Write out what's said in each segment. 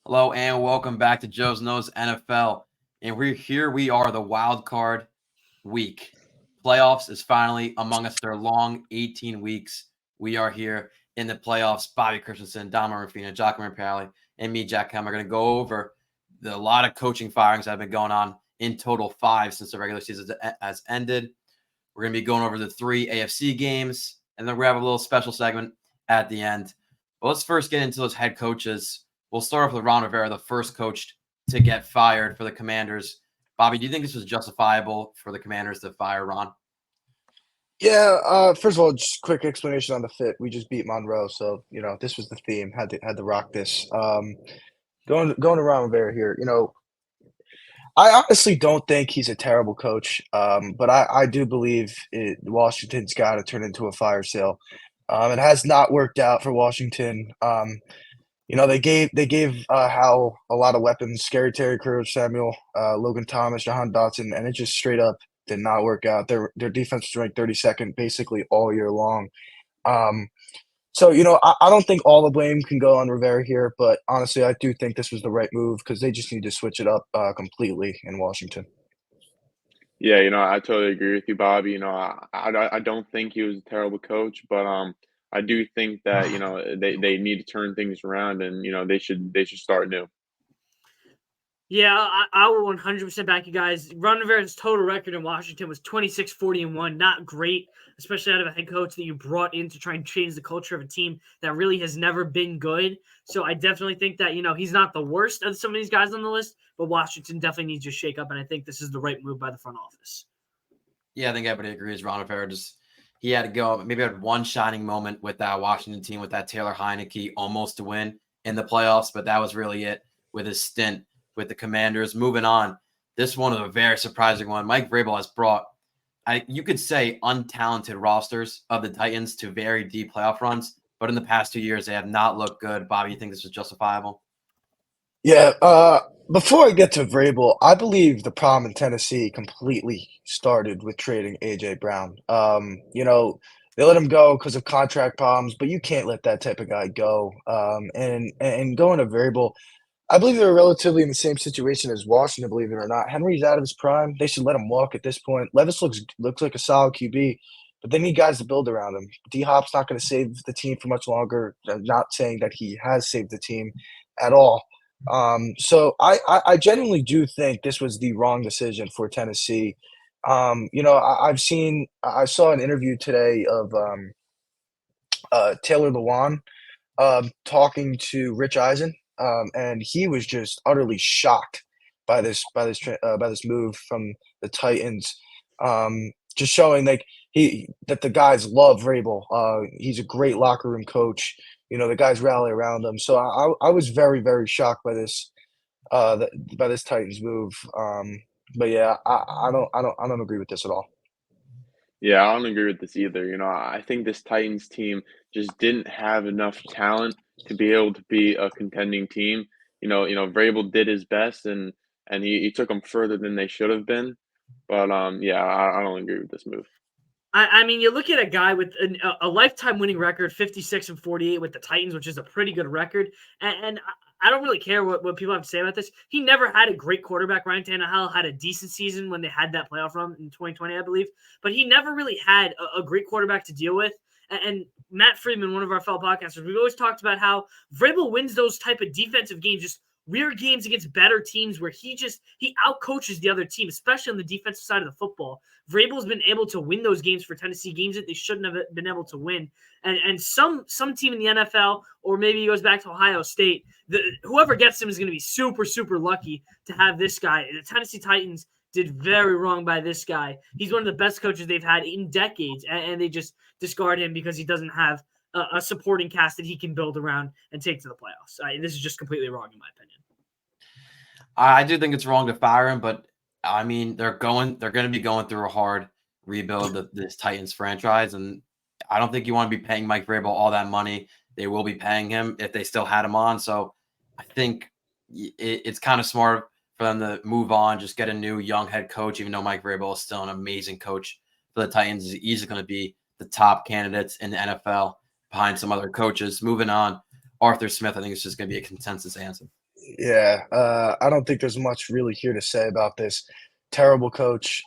Hello and welcome back to Joe's Nose NFL. And we are the wild card week. Playoffs is finally among us. Their long 18 weeks. We are here in the playoffs. Bobby Christensen, Dom Rafina, Giacomo Imperiale, and me, Jack Hem, are going to go over a lot of coaching firings that have been going on. In total, 5 since the regular season has ended. We're going to be going over the 3 AFC games, and then we're going to have a little special segment at the end. But let's first get into those head coaches. We'll start off with Ron Rivera, the first coach to get fired for the Commanders. Bobby, do you think this was justifiable for the Commanders to fire Ron? Yeah, first of all, just quick explanation on the fit. We just beat Monroe, so this was the theme. Had to rock this. Going to Ron Rivera here. I honestly don't think he's a terrible coach, but I do believe Washington's got to turn into a fire sale. It has not worked out for Washington. They gave Howell a lot of weapons: Scary Terry, Curtis Samuel, Logan Thomas, Jahan Dotson, and it just straight up did not work out. Their defense was ranked 32nd basically all year long. Um, so I don't think all the blame can go on Rivera here, but honestly, I do think this was the right move because they just need to switch it up completely in Washington. Yeah, I totally agree with you, Bobby. I don't think he was a terrible coach, but I do think that they need to turn things around, and they should start new. Yeah, I will 100% back you guys. Ron Rivera's total record in Washington was 26-40-1. Not great, especially out of a head coach that you brought in to try and change the culture of a team that really has never been good. So I definitely think that, he's not the worst of some of these guys on the list, but Washington definitely needs to shake up, and I think this is the right move by the front office. Yeah, I think everybody agrees. Ron Rivera he had to go. Maybe had one shining moment with that Washington team with that Taylor Heineke almost to win in the playoffs, but that was really it with his stint with the Commanders. Moving on, this one is a very surprising one. Mike Vrabel has brought, you could say, untalented rosters of the Titans to very deep playoff runs, but in the past 2 years, they have not looked good. Bobby, you think this was justifiable? Yeah, before I get to Vrabel, I believe the problem in Tennessee completely started with trading AJ Brown. They let him go because of contract problems, but you can't let that type of guy go. And going to Vrabel, I believe they're relatively in the same situation as Washington, believe it or not. Henry's out of his prime. They should let him walk at this point. Levis looks like a solid QB, but they need guys to build around him. D Hop's not going to save the team for much longer. I'm not saying that he has saved the team at all. So I genuinely do think this was the wrong decision for Tennessee. I saw an interview today of Taylor Lewan talking to Rich Eisen, and he was just utterly shocked by this move from the Titans. Just showing that the guys love Vrabel. He's a great locker room coach. The guys rally around him. So I was very, very shocked by this Titans move. But yeah, I don't agree with this at all. Yeah, I don't agree with this either. I think this Titans team just didn't have enough talent to be able to be a contending team. Vrabel did his best, and he took them further than they should have been. But yeah, I don't agree with this move. I mean, you look at a guy with a lifetime winning record, 56-48 with the Titans, which is a pretty good record. And I don't really care what people have to say about this. He never had a great quarterback. Ryan Tannehill had a decent season when they had that playoff run in 2020, I believe. But he never really had a great quarterback to deal with. And Matt Friedman, one of our fellow podcasters, we've always talked about how Vrabel wins those type of defensive games, just weird games against better teams where he outcoaches the other team, especially on the defensive side of the football. Vrabel's been able to win those games for Tennessee, games that they shouldn't have been able to win. And some team in the NFL, or maybe he goes back to Ohio State, whoever gets him is going to be super, super lucky to have this guy. The Tennessee Titans did very wrong by this guy. He's one of the best coaches they've had in decades, and they just discard him because he doesn't have a supporting cast that he can build around and take to the playoffs. This is just completely wrong in my opinion. I do think it's wrong to fire him, but I mean they're going to be going through a hard rebuild of this Titans franchise, and I don't think you want to be paying Mike Vrabel all that money. They will be paying him if they still had him on. So I think it's kind of smart for them to move on, just get a new young head coach, even though Mike Vrabel is still an amazing coach for the Titans. He's easily going to be the top candidates in the NFL behind some other coaches. Moving on, Arthur Smith, I think it's just going to be a consensus answer. Yeah, I don't think there's much really here to say about this. Terrible coach.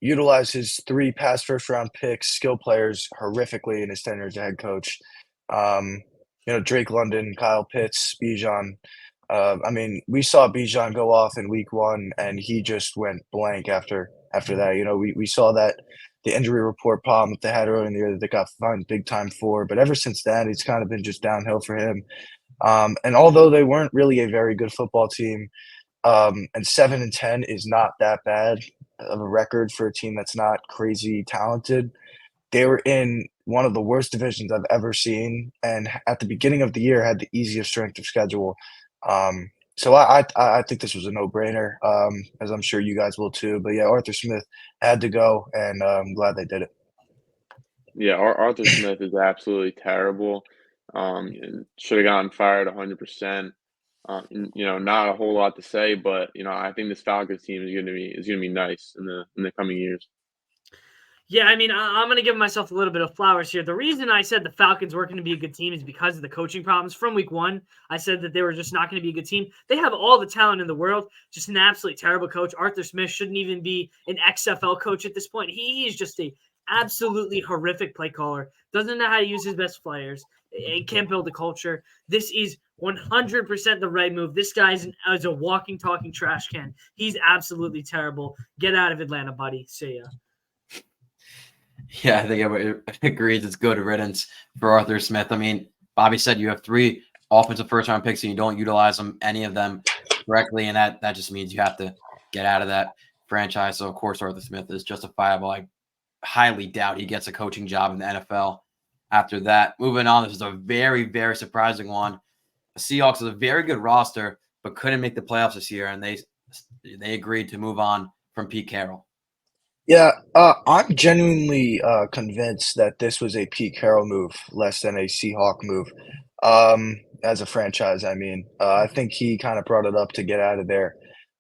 Utilized his 3 past first-round picks, skill players horrifically in his tenure as a head coach. Um, Drake London, Kyle Pitts, Bijan. I mean, we saw Bijan go off in week 1, and he just went blank after that. We saw that the injury report problem that they had earlier in the year that they got fined big time for, but ever since then, it's kind of been just downhill for him. And although they weren't really a very good football team, and 7-10 is not that bad of a record for a team that's not crazy talented. They were in one of the worst divisions I've ever seen, and at the beginning of the year had the easiest strength of schedule. So I think this was a no-brainer, as I'm sure you guys will too. But yeah, Arthur Smith had to go, and I'm glad they did it. Yeah, Arthur Smith is absolutely terrible. Should have gotten fired 100%. Not a whole lot to say, but I think this Falcons team is gonna be nice in the coming years. Yeah, I mean, I'm going to give myself a little bit of flowers here. The reason I said the Falcons weren't going to be a good team is because of the coaching problems from week 1. I said that they were just not going to be a good team. They have all the talent in the world, just an absolutely terrible coach. Arthur Smith shouldn't even be an XFL coach at this point. He's just a absolutely horrific play caller. Doesn't know how to use his best players. And can't build a culture. This is 100% the right move. This guy's is a walking, talking trash can. He's absolutely terrible. Get out of Atlanta, buddy. See ya. Yeah, I think everybody agrees it's good riddance for Arthur Smith. I mean, Bobby said you have 3 offensive first-round picks and you don't utilize any of them correctly, and that just means you have to get out of that franchise. So, of course, Arthur Smith is justifiable. I highly doubt he gets a coaching job in the NFL after that. Moving on, this is a very, very surprising one. The Seahawks has a very good roster, but couldn't make the playoffs this year, and they agreed to move on from Pete Carroll. Yeah, I'm genuinely convinced that this was a Pete Carroll move, less than a Seahawk move. As a franchise, I mean, I think he kind of brought it up to get out of there.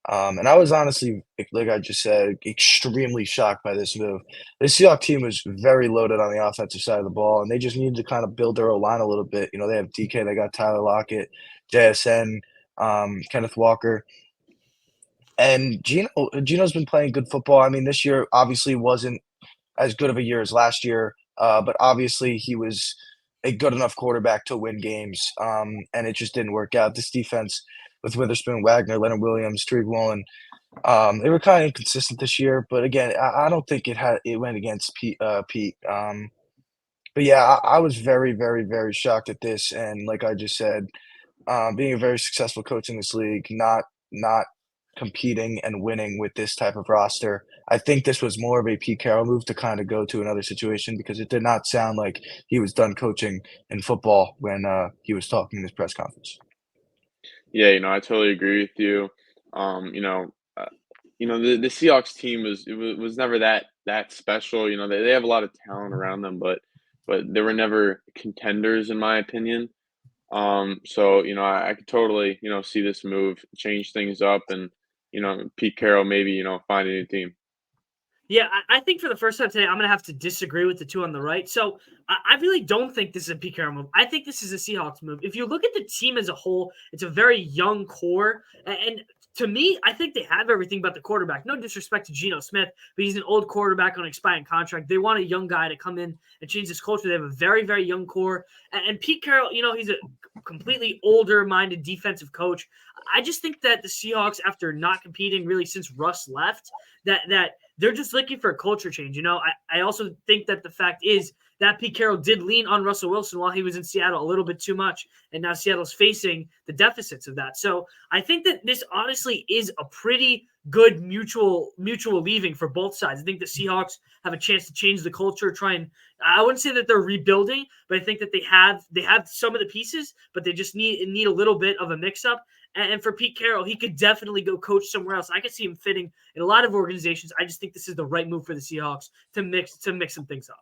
And I was honestly, like I just said, extremely shocked by this move. The Seahawks team was very loaded on the offensive side of the ball, and they just needed to kind of build their O-line a little bit. They have DK, they got Tyler Lockett, JSN, Kenneth Walker. And Gino's been playing good football. I mean, this year obviously wasn't as good of a year as last year, but obviously he was a good enough quarterback to win games, and it just didn't work out. This defense with Witherspoon, Wagner, Leonard Williams, Tariq Woolen, they were kind of inconsistent this year. But again, I don't think it went against Pete. But yeah, I was very, very, very shocked at this. And like I just said, being a very successful coach in this league, not competing and winning with this type of roster. I think this was more of a Pete Carroll move to kind of go to another situation because it did not sound like he was done coaching in football when he was talking in his press conference. Yeah, I totally agree with you. The Seahawks team was never that special. They have a lot of talent around them, but they were never contenders in my opinion. So I could totally see this move change things up, and Pete Carroll maybe find a new team. Yeah, I think for the first time today, I'm going to have to disagree with the two on the right. So I really don't think this is a Pete Carroll move. I think this is a Seahawks move. If you look at the team as a whole, it's a very young core. And to me, I think they have everything but the quarterback. No disrespect to Geno Smith, but he's an old quarterback on an expiring contract. They want a young guy to come in and change this culture. They have a very, very young core. And Pete Carroll, he's a completely older-minded defensive coach. I just think that the Seahawks, after not competing really since Russ left, that they're just looking for a culture change. I also think that the fact is that Pete Carroll did lean on Russell Wilson while he was in Seattle a little bit too much, and now Seattle's facing the deficits of that. So I think that this honestly is a pretty good mutual leaving for both sides. I think the Seahawks have a chance to change the culture, I wouldn't say that they're rebuilding, but I think that they have some of the pieces, but they just need a little bit of a mix-up. And for Pete Carroll, he could definitely go coach somewhere else. I could see him fitting in a lot of organizations. I just think this is the right move for the Seahawks to mix some things up.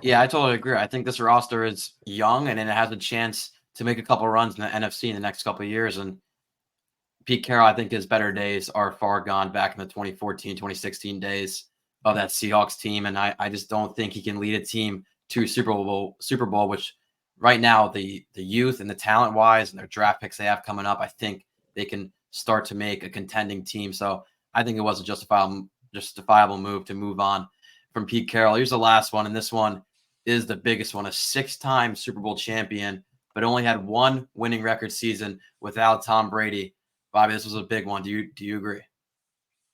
Yeah, I totally agree. I think this roster is young and it has a chance to make a couple runs in the NFC in the next couple of years. And Pete Carroll, I think his better days are far gone back in the 2014, 2016 days of that Seahawks team. And I just don't think he can lead a team to Super Bowl, which right now, the youth and the talent wise and their draft picks they have coming up, I think they can start to make a contending team. So I think it was a justifiable move to move on from Pete Carroll. Here's the last one, and this one is the biggest one: a 6-time Super Bowl champion, but only had one winning record season without Tom Brady. Bobby, this was a big one. Do you agree?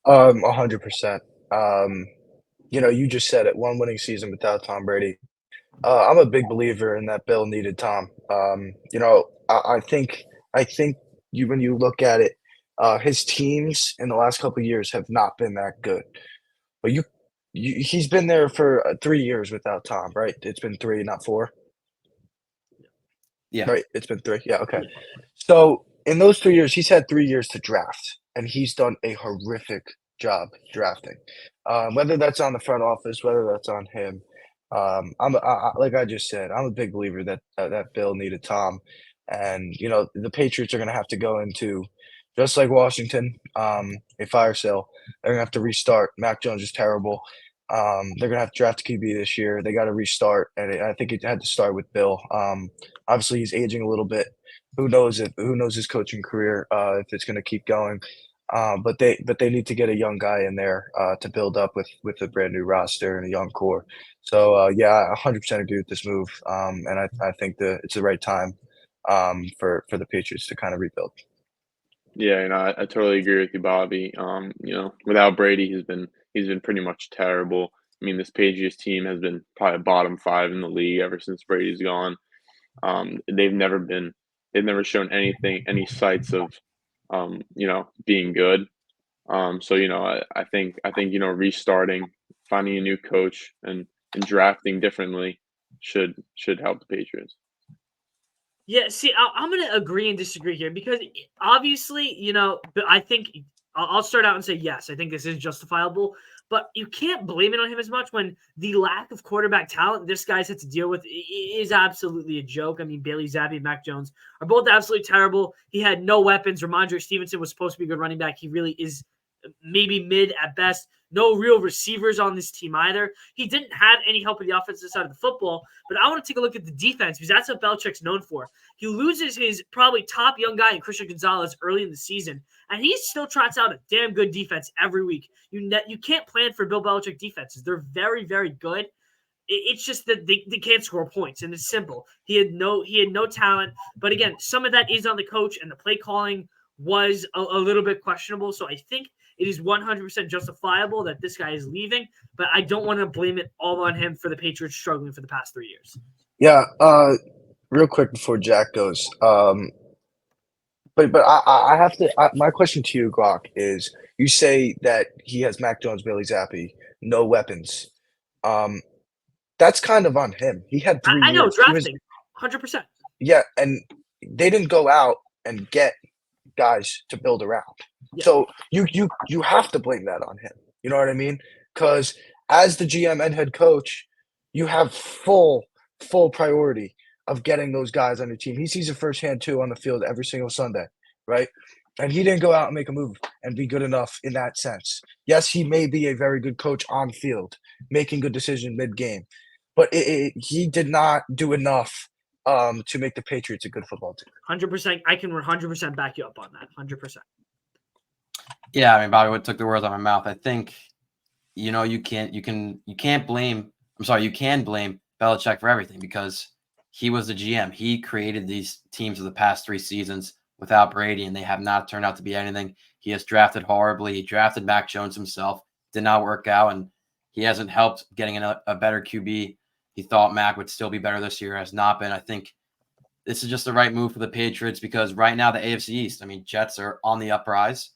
100%. You just said it, one winning season without Tom Brady. I'm a big believer in that Bill needed Tom. I think when you look at it, his teams in the last couple of years have not been that good. But he's been there for 3 years without Tom, right? It's been 3, not 4. Yeah. Right. It's been 3. Yeah. Okay. So in those 3 years, he's had 3 years to draft, and he's done a horrific job drafting. Whether that's on the front office, whether that's on him. Like I just said, I'm a big believer that Bill needed Tom, and the Patriots are going to have to go into, just like Washington, a fire sale. They're going to have to restart. Mac Jones is terrible. They're going to have to draft a QB this year. They got to restart, and I think it had to start with Bill. Obviously, he's aging a little bit. Who knows his coaching career if it's going to keep going? But they need to get a young guy in there to build up with a brand new roster and a young core. So yeah, I 100% agree with this move, and I think that it's the right time for the Patriots to kind of rebuild. Yeah, I totally agree with you, Bobby. Without Brady, he's been pretty much terrible. I mean, this Patriots team has been probably bottom 5 in the league ever since Brady's gone. They've never shown any sights of, being good. I think restarting, finding a new coach, and drafting differently should help the Patriots. Yeah, see, I'm going to agree and disagree here because obviously, but I think I'll start out and say, yes, I think this is justifiable, but you can't blame it on him as much when the lack of quarterback talent this guy's had to deal with is absolutely a joke. I mean, Bailey Zappi and Mac Jones are both absolutely terrible. He had no weapons. Ramondre Stevenson was supposed to be a good running back. He really is maybe mid at best. No real receivers on this team either. He didn't have any help with the offensive side of the football, but I want to take a look at the defense because that's what Belichick's known for. He loses his probably top young guy in Christian Gonzalez early in the season, and he still trots out a damn good defense every week. You can't plan for Bill Belichick defenses. They're very, very good. It's just that they can't score points, and it's simple. He had no talent, but again, some of that is on the coach, and the play calling was a little bit questionable. So I think it is 100% justifiable that this guy is leaving, but I don't want to blame it all on him for the Patriots struggling for the past 3 years. Yeah. Real quick before Jack goes, but I have to. My question to you, Glock, is: you say that he has Mac Jones, Bailey Zappi, no weapons. That's kind of on him. He had 3 years. I know, drafting, 100%. Yeah, and they didn't go out and get guys to build around. Yeah. So you have to blame that on him. You know what I mean? Because as the GM and head coach, you have full priority of getting those guys on your team. He sees it firsthand too on the field every single Sunday, right? And he didn't go out and make a move and be good enough in that sense. Yes, he may be a very good coach on field, making good decisions mid-game, but he did not do enough to make the Patriots a good football team. 100%. I can 100% back you up on that. 100%. Yeah, I mean, Bobby took the words out of my mouth. I think, you can blame Belichick for everything because he was the GM. He created these teams of the past 3 seasons without Brady, and they have not turned out to be anything. He has drafted horribly. He drafted Mac Jones himself. Did not work out, and he hasn't helped getting a better QB. He thought Mac would still be better this year. Has not been. I think this is just the right move for the Patriots because right now the AFC East, I mean, Jets are on the uprise.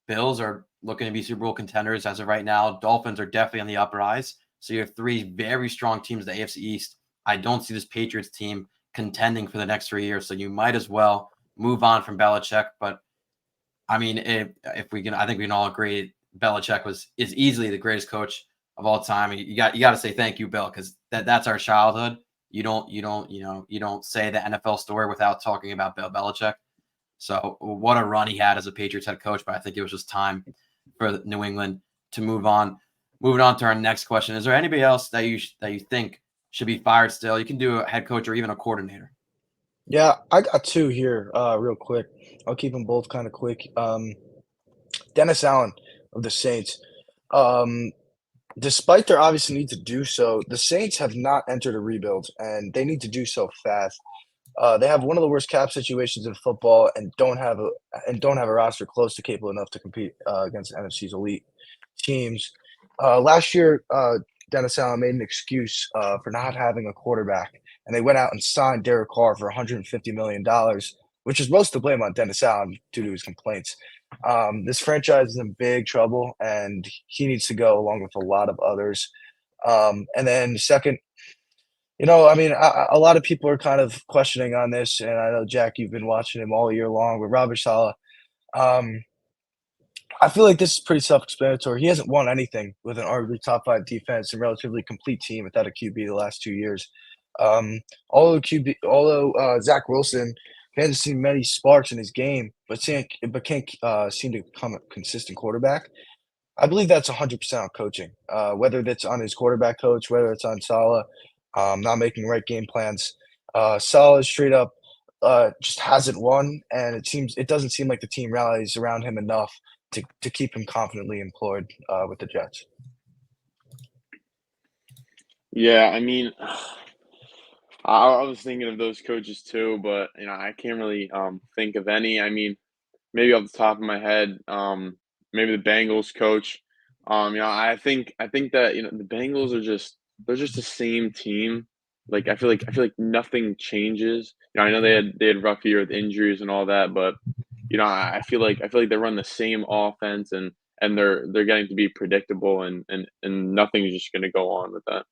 Bills are looking to be Super Bowl contenders as of right now. Dolphins are definitely on the uprise. So you have 3 very strong teams in the AFC East. I don't see this Patriots team contending for the next 3 years. So you might as well move on from Belichick. But I mean, if we can, I think we can all agree Belichick is easily the greatest coach of all time. You got to say thank you, Bill, because that's our childhood. You don't say the NFL story without talking about Bill Belichick. So what a run he had as a Patriots head coach, but I think it was just time for New England to move on. Moving on to our next question. Is there anybody else that you think should be fired still. You can do a head coach or even a coordinator. Yeah, I got two here, real quick. I'll keep them both kind of quick. Dennis Allen of the Saints. Um, Despite their obvious need to do so, the Saints have not entered a rebuild, and they need to do so fast. They have one of the worst cap situations in football, and don't have a roster close to capable enough to compete against NFC's elite teams. Last year, Dennis Allen made an excuse for not having a quarterback, and they went out and signed Derek Carr for $150 million, which is most to blame on Dennis Allen due to his complaints. This franchise is in big trouble, and he needs to go along with a lot of others. And then second, I mean, a lot of people are kind of questioning on this, and I know, Jack, you've been watching him all year long with Robert Saleh. Um, I feel like this is pretty self-explanatory. He hasn't won anything with an arguably top 5 defense and relatively complete team without a QB the last 2 years. Although Zach Wilson hasn't seen many sparks in his game, but can't seem to become a consistent quarterback. I believe that's 100% on coaching. Whether that's on his quarterback coach, whether it's on Saleh, not making right game plans. Saleh straight up just hasn't won, and it doesn't seem like the team rallies around him enough to keep him confidently employed with the Jets. Yeah, I mean, I was thinking of those coaches too, but I can't really think of any. I mean, maybe off the top of my head, maybe the Bengals coach. I think that the Bengals they're just the same team. Like I feel like nothing changes. I know they had a rough year with injuries and all that, but I feel like they run the same offense and they're getting to be predictable and nothing's just going to go on with that.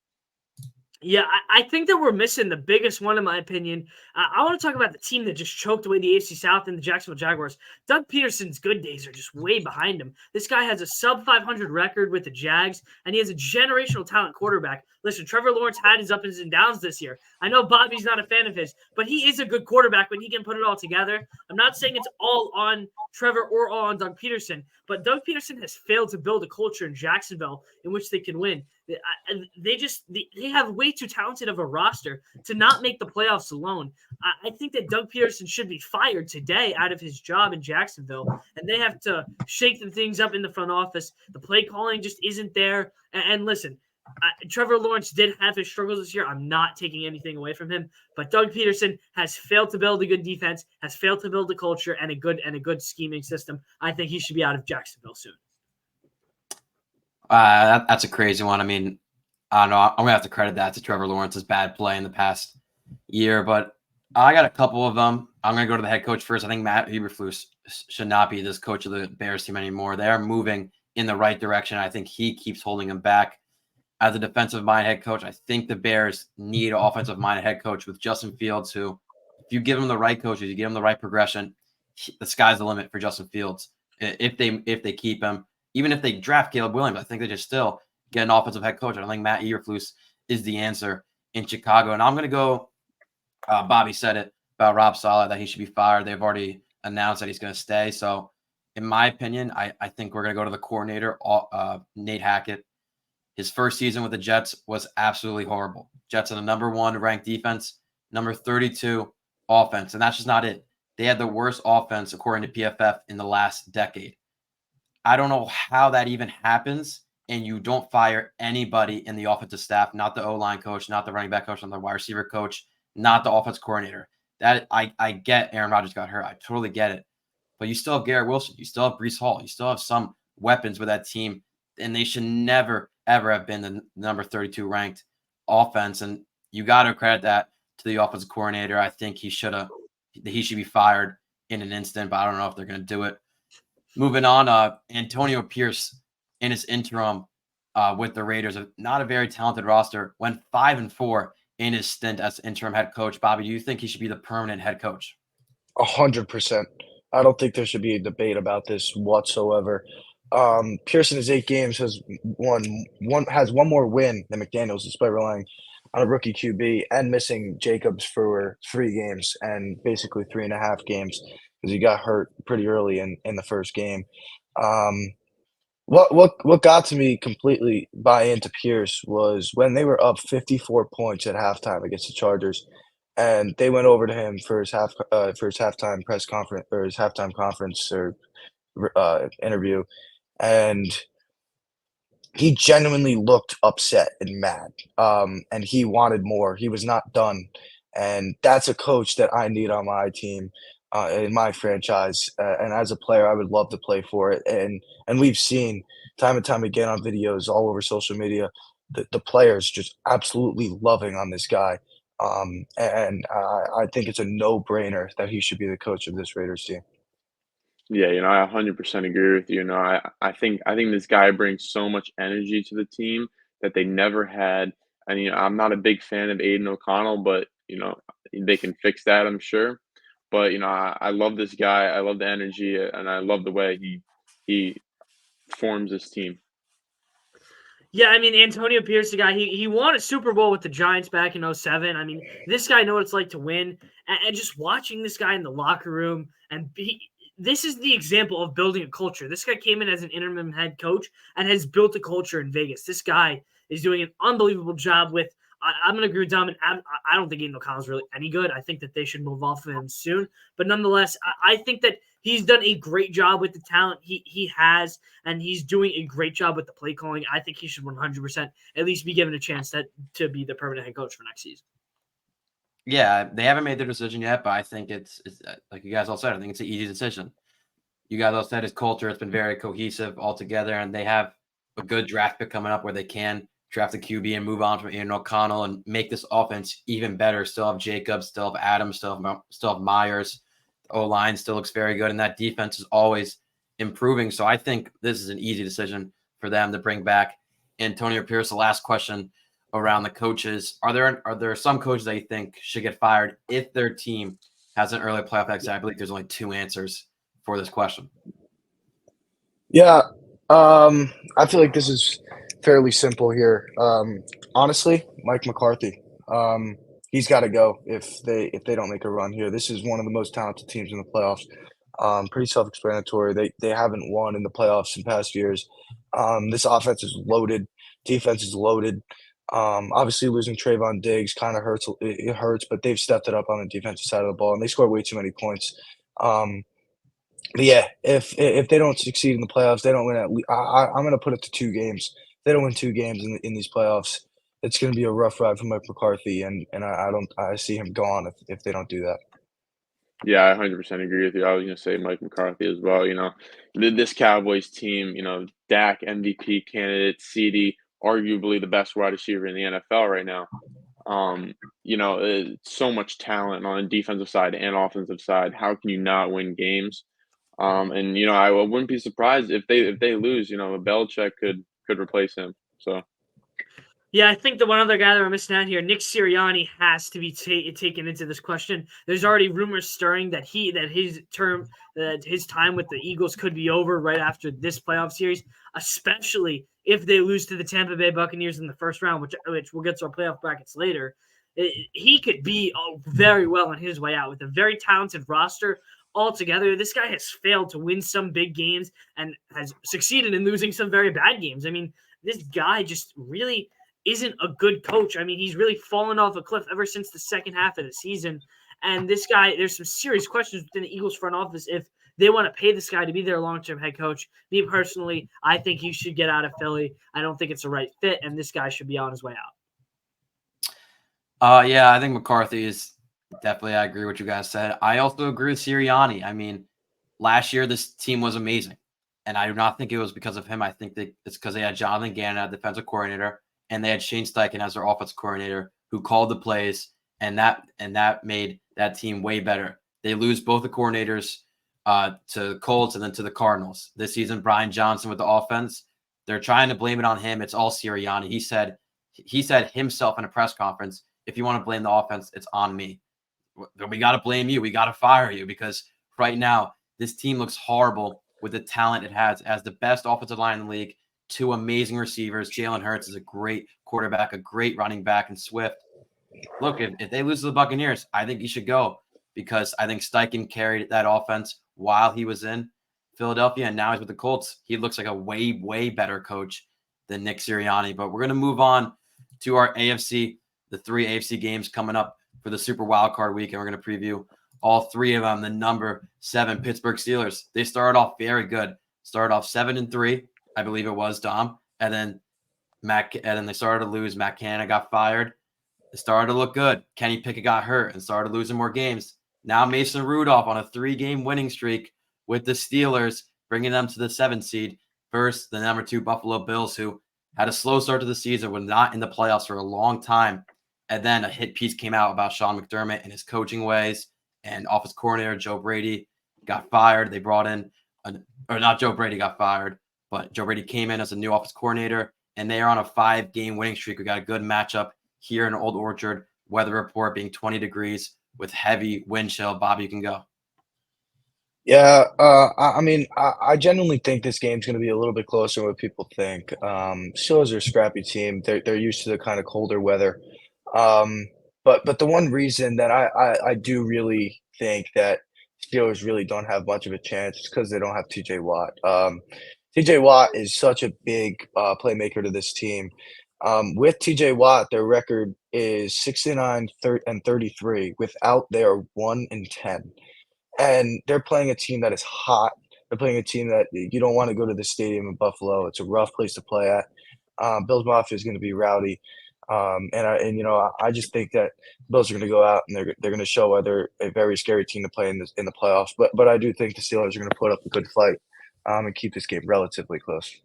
Yeah, I think that we're missing the biggest one, in my opinion. I want to talk about the team that just choked away the AFC South and the Jacksonville Jaguars. Doug Peterson's good days are just way behind him. This guy has a sub 500 record with the Jags, and he has a generational talent quarterback. Listen, Trevor Lawrence had his ups and downs this year. I know Bobby's not a fan of his, but he is a good quarterback when he can put it all together. I'm not saying it's all on Trevor or all on Doug Peterson, but Doug Peterson has failed to build a culture in Jacksonville in which they can win. They have way too talented of a roster to not make the playoffs alone. I think that Doug Peterson should be fired today out of his job in Jacksonville, and they have to shake the things up in the front office. The play calling just isn't there. And listen, Trevor Lawrence did have his struggles this year. I'm not taking anything away from him, but Doug Peterson has failed to build a good defense, has failed to build a culture and a good scheming system. I think he should be out of Jacksonville soon. That's a crazy one. I mean, I don't know. I'm going to have to credit that to Trevor Lawrence's bad play in the past year, but I got a couple of them. I'm going to go to the head coach first. I think Matt Eberflus should not be this coach of the Bears team anymore. They are moving in the right direction. I think he keeps holding them back. As a defensive-minded head coach, I think the Bears need an offensive-minded head coach with Justin Fields, who, if you give him the right coaches, you give him the right progression, the sky's the limit for Justin Fields. If they keep him, even if they draft Caleb Williams, I think they just still get an offensive head coach. I don't think Matt Eberflus is the answer in Chicago. And I'm going to go, Bobby said it about Rob Saleh, that he should be fired. They've already announced that he's going to stay. So in my opinion, I think we're going to go to the coordinator, Nate Hackett. His first season with the Jets was absolutely horrible. Jets are the number 1 ranked defense, number 32 offense. And that's just not it. They had the worst offense, according to PFF, in the last decade. I don't know how that even happens, and you don't fire anybody in the offensive staff, not the O-line coach, not the running back coach, not the wide receiver coach, not the offense coordinator. That I get Aaron Rodgers got hurt. I totally get it. But you still have Garrett Wilson. You still have Breece Hall. You still have some weapons with that team, and they should never, ever have been the number 32 ranked offense. And you got to credit that to the offensive coordinator. I think he should be fired in an instant, but I don't know if they're going to do it. Moving on, Antonio Pierce in his interim with the Raiders, not a very talented roster, went 5-4 in his stint as interim head coach. Bobby, do you think he should be the permanent head coach? 100%. I don't think there should be a debate about this whatsoever. Pierce in his 8 games has one more win than McDaniels, despite relying on a rookie QB and missing Jacobs for 3 games and basically 3.5 games because he got hurt pretty early in the first game. What got to me completely buy into Pierce was when they were up 54 points at halftime against the Chargers, and they went over to him for his halftime press conference or his halftime conference or interview, and he genuinely looked upset and mad, and he wanted more. He was not done, and that's a coach that I need on my team, in my franchise. And as a player, I would love to play for it. And we've seen time and time again on videos all over social media the players just absolutely loving on this guy. And I think it's a no brainer that he should be the coach of this Raiders team. Yeah, I 100% agree with you. I think this guy brings so much energy to the team that they never had. And I'm not a big fan of Aiden O'Connell, but they can fix that, I'm sure. But I love this guy. I love the energy, and I love the way he forms this team. Yeah, I mean, Antonio Pierce, the guy, he won a Super Bowl with the Giants back in 07. I mean, this guy knows what it's like to win. And just watching this guy in the locker room, this is the example of building a culture. This guy came in as an interim head coach and has built a culture in Vegas. This guy is doing an unbelievable job with I'm going to agree with Dom. I don't think Aiden O'Connell's really any good. I think that they should move off of him soon. But nonetheless, I think that he's done a great job with the talent he has, and he's doing a great job with the play calling. I think he should 100% at least be given a chance to be the permanent head coach for next season. Yeah, they haven't made their decision yet, but I think it's like you guys all said. I think it's an easy decision. You guys all said his culture has been very cohesive altogether, and they have a good draft pick coming up where they can draft a QB and move on from Aiden O'Connell and make this offense even better. Still have Jacobs, still have Adams, still have Myers. The O-line still looks very good, and that defense is always improving. So I think this is an easy decision for them to bring back Antonio Pierce. The last question around the coaches. Are there some coaches that you think should get fired if their team has an early playoff exit? I believe there's only two answers for this question. Yeah, I feel like this is fairly simple here. Honestly, Mike McCarthy. He's got to go if they don't make a run here. This is one of the most talented teams in the playoffs. Pretty self-explanatory. They haven't won in the playoffs in past years. This offense is loaded. Defense is loaded. Obviously, losing Trayvon Diggs kind of hurts. It hurts, but they've stepped it up on the defensive side of the ball, and they score way too many points. But yeah, if they don't succeed in the playoffs, they don't win at least. I'm going to put it to 2 games. If they don't win 2 games in these playoffs, it's going to be a rough ride for Mike McCarthy, and I see him gone if they don't do that. Yeah, I 100% agree with you. I was going to say Mike McCarthy as well. This Cowboys team, Dak MVP candidate, CD, arguably the best wide receiver in the NFL right now. So much talent on the defensive side and offensive side. How can you not win games? And I wouldn't be surprised if they lose. Belichick could replace him. So. Yeah, I think the one other guy that we're missing out here, Nick Sirianni, has to be taken into this question. There's already rumors stirring that his time with the Eagles could be over right after this playoff series, especially if they lose to the Tampa Bay Buccaneers in the first round, which we'll get to our playoff brackets later. He could be very well on his way out with a very talented roster altogether. This guy has failed to win some big games and has succeeded in losing some very bad games. I mean, this guy just really isn't a good coach. I mean, he's really fallen off a cliff ever since the second half of the season. And this guy, there's some serious questions within the Eagles front office if they want to pay this guy to be their long-term head coach. Me personally, I think he should get out of Philly. I don't think it's the right fit, and this guy should be on his way out. Yeah, I think McCarthy is definitely, I agree with what you guys said. I also agree with Sirianni. I mean, last year this team was amazing, and I do not think it was because of him. I think that it's because they had Jonathan Gannon, defensive coordinator, and they had Shane Steichen as their offensive coordinator who called the plays, and that made that team way better. They lose both the coordinators to the Colts and then to the Cardinals. This season, Brian Johnson with the offense, they're trying to blame it on him. It's all Sirianni. He said himself in a press conference, if you want to blame the offense, it's on me. We got to blame you. We got to fire you because right now this team looks horrible with the talent it has as the best offensive line in the league. 2 amazing receivers. Jalen Hurts is a great quarterback, a great running back, and Swift. Look, if they lose to the Buccaneers, I think he should go because I think Steichen carried that offense while he was in Philadelphia, and now he's with the Colts. He looks like a way, way better coach than Nick Sirianni. But we're going to move on to our AFC, the 3 AFC games coming up for the Super Wildcard week, and we're going to preview all 3 of them. The number 7 Pittsburgh Steelers. They started off very good. Started off 7-3, I believe it was, Dom. And then they started to lose. Matt Canada got fired. It started to look good. Kenny Pickett got hurt and started losing more games. Now Mason Rudolph on a 3-game winning streak with the Steelers, bringing them to the 7th seed versus the number 2 Buffalo Bills, who had a slow start to the season, were not in the playoffs for a long time. And then a hit piece came out about Sean McDermott and his coaching ways, and offense coordinator Joe Brady got fired. They brought in, or not Joe Brady got fired, but Joe Brady came in as a new offense coordinator, and they are on a 5-game winning streak. We got a good matchup here in Old Orchard. Weather report being 20 degrees with heavy wind chill. Bob, you can go. Yeah, I mean, I genuinely think this game's going to be a little bit closer than what people think. Steelers are a scrappy team. They're used to the kind of colder weather. But the one reason that I do really think that Steelers really don't have much of a chance is because they don't have TJ Watt. TJ Watt is such a big playmaker to this team. With TJ Watt, their record is 69-33. Without, they are 1-10. And they're playing a team that is hot. They're playing a team that you don't want to go to the stadium in Buffalo. It's a rough place to play at. Bills Mafia is going to be rowdy. I just think that Bills are going to go out and they're going to show why they're a very scary team to play in the playoffs. But I do think the Steelers are going to put up a good fight and keep this game relatively close.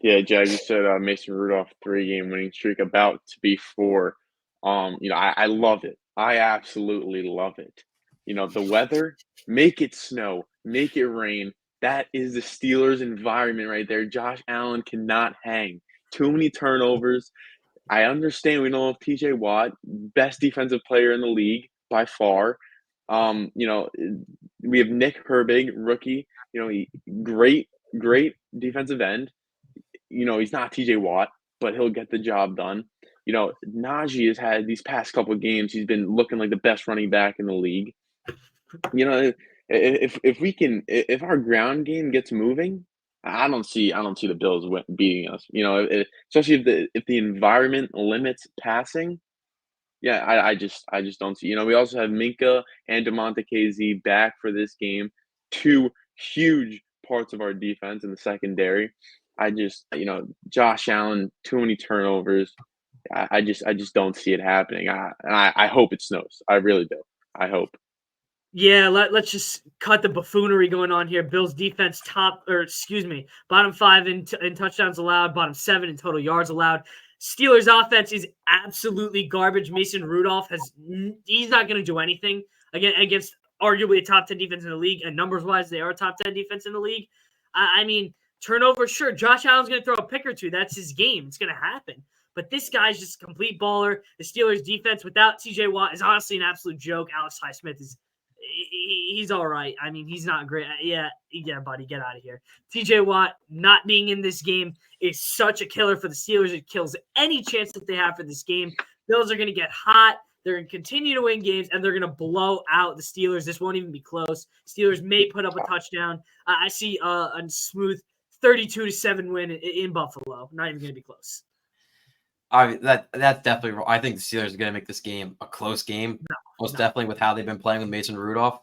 Yeah, Jag, you said Mason Rudolph 3-game winning streak, about to be 4. I love it. I absolutely love it. The weather, make it snow, make it rain. That is the Steelers' environment right there. Josh Allen cannot hang. Too many turnovers. I understand we don't have TJ Watt, best defensive player in the league by far. We have Nick Herbig, rookie. Great defensive end. He's not TJ Watt, but he'll get the job done. Najee has had these past couple of games, he's been looking like the best running back in the league. If our ground game gets moving, I don't see the Bills beating us. Especially if the environment limits passing. Yeah, I just don't see. We also have Minka and DeMonte KZ back for this game. 2 huge parts of our defense in the secondary. Josh Allen, too many turnovers. I just don't see it happening. I hope it snows. I really do. I hope. Yeah, let's just cut the buffoonery going on here. Bills defense bottom 5 in touchdowns allowed, bottom 7 in total yards allowed. Steelers offense is absolutely garbage. Mason Rudolph he's not going to do anything against arguably a top 10 defense in the league, and numbers wise, they are a top 10 defense in the league. I mean, turnover, sure. Josh Allen's going to throw a pick or two. That's his game. It's going to happen. But this guy's just a complete baller. The Steelers defense without TJ Watt is honestly an absolute joke. Alex Highsmith he's all right. I mean, he's not great. Yeah, buddy, get out of here. TJ Watt not being in this game is such a killer for the Steelers. It kills any chance that they have for this game. Bills are going to get hot. They're going to continue to win games, and they're going to blow out the Steelers. This won't even be close. Steelers may put up a touchdown. I see a smooth 32-7 win in Buffalo. Not even going to be close. That's definitely wrong. I think the Steelers are going to make this game a close game, most definitely with how they've been playing with Mason Rudolph.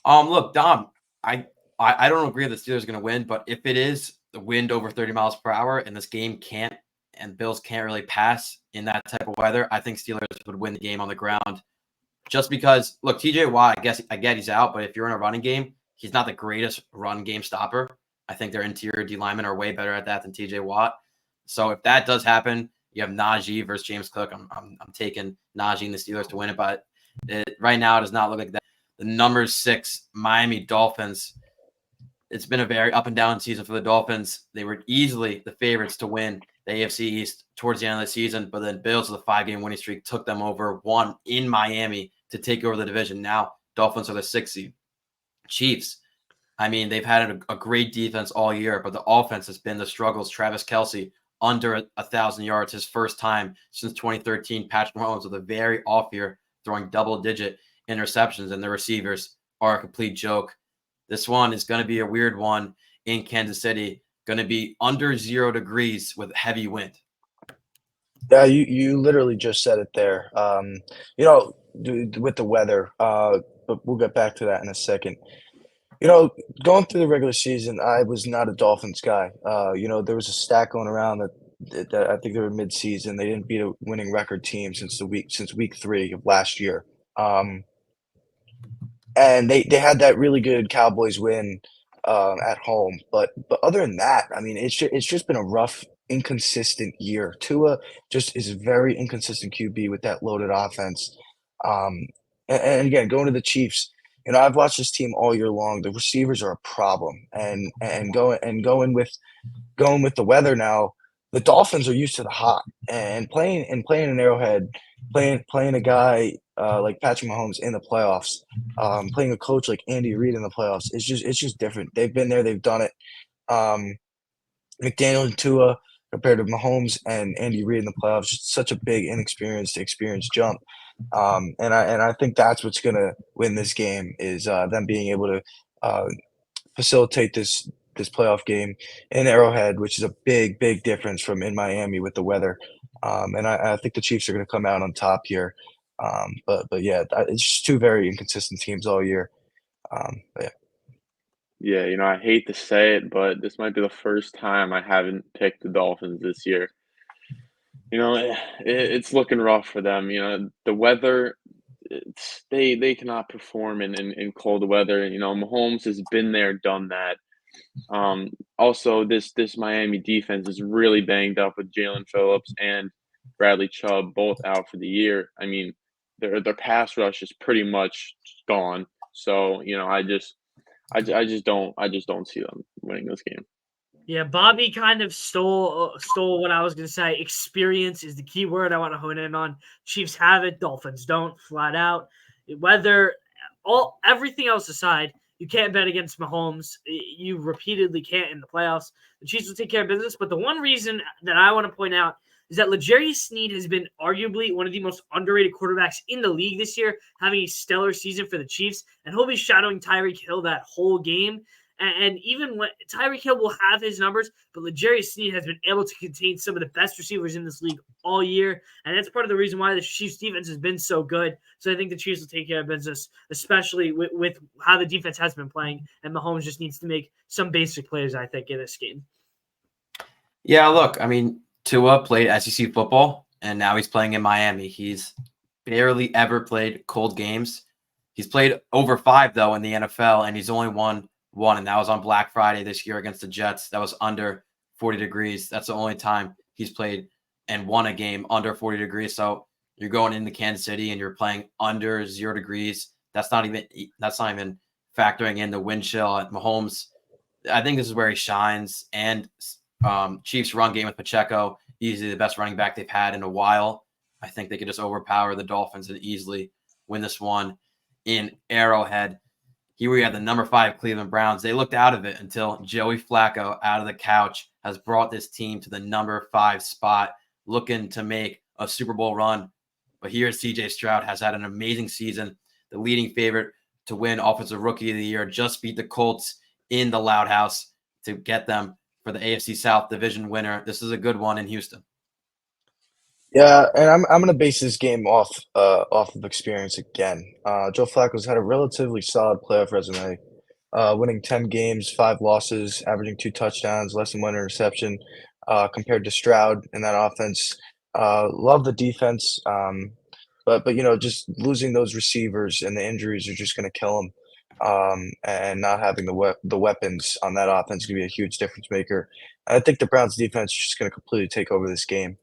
Look, Dom, I don't agree that the Steelers are going to win, but if it is the wind over 30 miles per hour and this game Bills can't really pass in that type of weather, I think Steelers would win the game on the ground. Just because, look, TJ Watt, I get he's out, but if you're in a running game, he's not the greatest run game stopper. I think their interior D linemen are way better at that than TJ Watt. So if that does happen, you have Najee versus James Cook. I'm taking Najee and the Steelers to win it, but right now it does not look like that. The number 6 Miami Dolphins. It's been a very up and down season for the Dolphins. They were easily the favorites to win the AFC East towards the end of the season, but then Bills with a 5-game winning streak took them over, won in Miami to take over the division. Now Dolphins are the 6th seed. Chiefs. I mean, they've had a great defense all year, but the offense has been the struggles. Travis Kelce, under 1,000 yards, his first time since 2013. Patrick Mahomes with a very off year, throwing double-digit interceptions, and the receivers are a complete joke. This one is going to be a weird one in Kansas City. Going to be under 0 degrees with heavy wind. Yeah, you literally just said it there. With the weather, but we'll get back to that in a second. Going through the regular season, I was not a Dolphins guy. There was a stat going around that I think they were mid-season. They didn't beat a winning record team since week 3 of last year. And they had that really good Cowboys win at home. But other than that, I mean, it's just been a rough, inconsistent year. Tua just is a very inconsistent QB with that loaded offense. And again, going to the Chiefs, I've watched this team all year long. The receivers are a problem, and going with the weather now. The Dolphins are used to the hot, and playing in Arrowhead, playing a guy like Patrick Mahomes in the playoffs, playing a coach like Andy Reid in the playoffs. It's just different. They've been there, they've done it. McDaniel and Tua compared to Mahomes and Andy Reid in the playoffs, just such a big inexperienced to experienced jump. And I think that's what's gonna win this game is them being able to facilitate this playoff game in Arrowhead, which is a big difference from in Miami with the weather. And I think the Chiefs are going to come out on top here. But yeah, it's just two very inconsistent teams all year. But yeah. Yeah, I hate to say it, but this might be the first time I haven't picked the Dolphins this year. It's looking rough for them. The weather, they cannot perform in cold weather. Mahomes has been there, done that. Also, this Miami defense is really banged up with Jalen Phillips and Bradley Chubb both out for the year. I mean, their pass rush is pretty much gone. So I just don't see them winning this game. Yeah, Bobby kind of stole what I was going to say. Experience is the key word I want to hone in on. Chiefs have it, Dolphins don't, flat out. Whether everything else aside, you can't bet against Mahomes. You repeatedly can't in the playoffs. The Chiefs will take care of business. But the one reason that I want to point out is that L'Jarius Sneed has been arguably one of the most underrated quarterbacks in the league this year, having a stellar season for the Chiefs. And he'll be shadowing Tyreek Hill that whole game. And even when Tyreek Hill will have his numbers, but L'Jarius Sneed has been able to contain some of the best receivers in this league all year. And that's part of the reason why the Chiefs defense has been so good. So I think the Chiefs will take care of business, especially with how the defense has been playing. And Mahomes just needs to make some basic plays, I think, in this game. Yeah, look, I mean, Tua played SEC football, and now he's playing in Miami. He's barely ever played cold games. He's played over 5, though, in the NFL, and he's only won 1, and that was on Black Friday this year against the Jets. That was under 40 degrees. That's the only time he's played and won a game under 40 degrees. So you're going into Kansas City and you're playing under 0 degrees. That's not even factoring in the wind chill at Mahomes. I think this is where he shines. And Chiefs run game with Pacheco, easily the best running back they've had in a while. I think they could just overpower the Dolphins and easily win this one in Arrowhead. Here we have the number 5 Cleveland Browns. They looked out of it until Joey Flacco out of the couch has brought this team to the number 5 spot, looking to make a Super Bowl run. But here CJ Stroud has had an amazing season. The leading favorite to win Offensive Rookie of the Year just beat the Colts in the Loud House to get them for the AFC South Division winner. This is a good one in Houston. Yeah, and I'm gonna base this game off of experience again. Joe Flacco's had a relatively solid playoff resume, winning 10 games, 5 losses, averaging 2 touchdowns, less than 1 interception, compared to Stroud in that offense. Love the defense, but just losing those receivers and the injuries are just gonna kill him. And not having the weapons on that offense is gonna be a huge difference maker. I think the Browns defense is just gonna completely take over this game.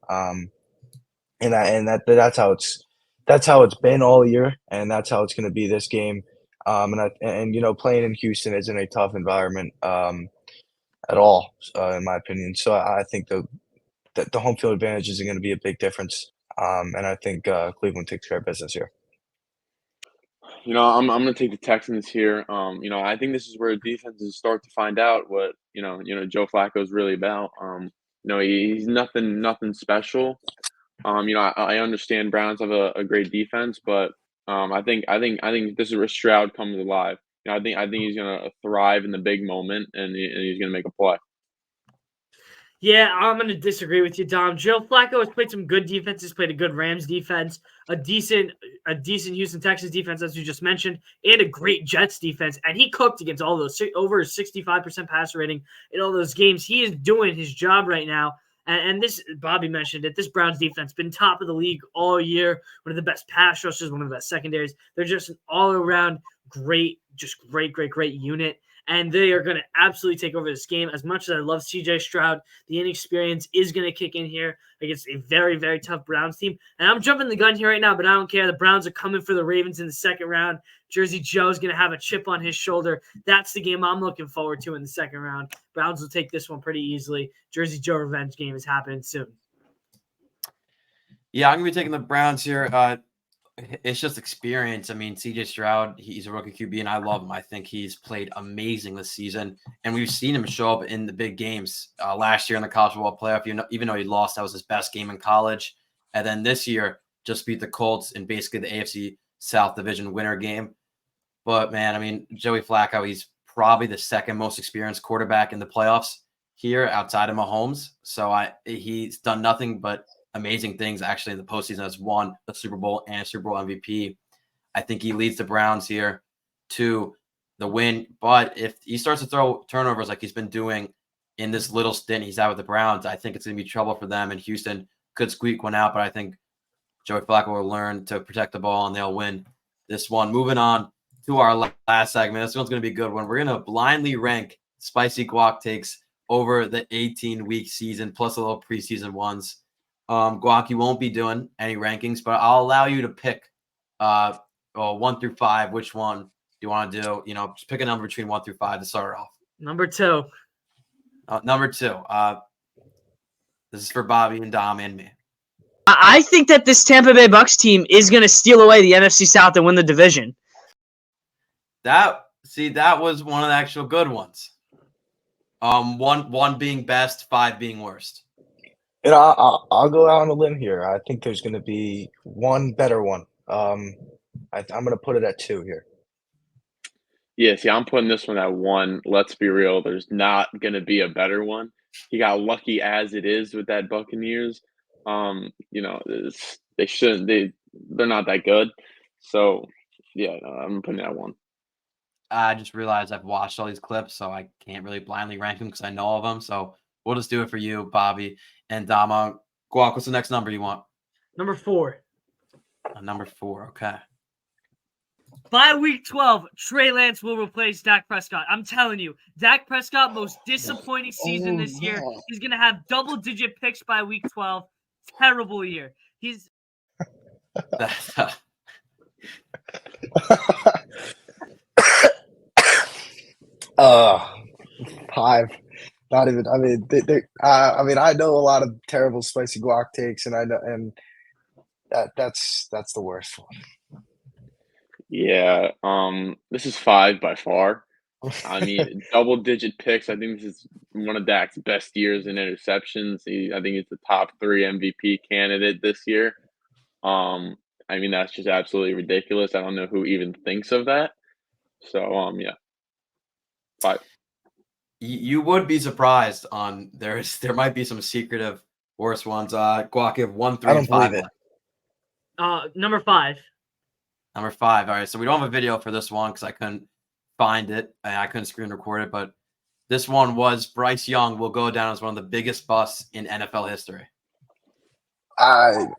And that's how it's been all year, and that's how it's going to be this game. Playing in Houston isn't a tough environment at all, in my opinion. So I think the home field advantage is going to be a big difference, and I think Cleveland takes care of business here. I'm going to take the Texans here. I think this is where defenses start to find out what Joe Flacco is really about. He's nothing special. I understand Browns have a great defense, but I think this is where Stroud comes alive. I think he's gonna thrive in the big moment, and he's gonna make a play. Yeah, I'm going to disagree with you, Dom. Joe Flacco has played some good defenses, played a good Rams defense, a decent Houston Texans defense, as you just mentioned, and a great Jets defense. And he cooked against all those, over 65% passer rating in all those games. He is doing his job right now. And this, Bobby mentioned it, this Browns defense been top of the league all year. One of the best pass rushers, one of the best secondaries. They're just an all-around great unit. And they are going to absolutely take over this game. As much as I love CJ Stroud, the inexperience is going to kick in here against a very, very tough Browns team. And I'm jumping the gun here right now, but I don't care. The Browns are coming for the Ravens in the second round. Jersey Joe's going to have a chip on his shoulder. That's the game I'm looking forward to in the second round. Browns will take this one pretty easily. Jersey Joe revenge game is happening soon. Yeah, I'm going to be taking the Browns here. It's just experience. I mean, CJ Stroud, he's a rookie QB, and I love him. I think he's played amazing this season, and we've seen him show up in the big games. Last year in the college football playoff, even though he lost, that was his best game in college. And then this year, just beat the Colts in basically the AFC South Division winner game. But, man, I mean, Joey Flacco, he's probably the second most experienced quarterback in the playoffs here outside of Mahomes. So he's done nothing but amazing things actually in the postseason. Has won a Super Bowl and a Super Bowl MVP. I think he leads the Browns here to the win. But if he starts to throw turnovers like he's been doing in this little stint he's had with the Browns, I think it's going to be trouble for them. And Houston could squeak one out, but I think Joey Flacco will learn to protect the ball and they'll win this one. Moving on to our last segment. This one's going to be a good one. We're going to blindly rank spicy guac takes over the 18-week season plus a little preseason ones. Guac, you won't be doing any rankings, but I'll allow you to pick 1 through 5. Which one do you want to do? Just pick a number between 1 through 5 to start off. Number 2. Number 2. This is for Bobby and Dom and me. I think that this Tampa Bay Bucks team is going to steal away the NFC South and win the division. That was one of the actual good ones. One being best, 5 being worst. And I'll go out on a limb here. I think there's going to be one better one. I'm going to put it at 2 here. Yeah, see, I'm putting this one at 1. Let's be real. There's not going to be a better one. He got lucky as it is with that Buccaneers. They shouldn't. They're not that good. So, yeah, I'm putting it at 1. I just realized I've watched all these clips, so I can't really blindly rank them because I know of them. So we'll just do it for you, Bobby and Dama. Guac, what's the next number you want? Number 4. Number 4, okay. By week 12, Trey Lance will replace Dak Prescott. I'm telling you, Dak Prescott, most disappointing season this year. He's going to have double-digit picks by week 12. Terrible year. He's 5. Not even. I know a lot of terrible spicy guac takes, and that's the worst one. Yeah. This is 5 by far. I mean, double-digit picks. I think this is one of Dak's best years in interceptions. I think he's the top 3 MVP candidate this year. I mean, that's just absolutely ridiculous. I don't know who even thinks of that. So, yeah. 5. You would be surprised on there might be some secretive worse ones. Guac, you have 1, 3, and 5. Number 5. Number 5. All right, so we don't have a video for this one because I couldn't find it and I couldn't screen record it, but this one was Bryce Young will go down as one of the biggest busts in NFL history. All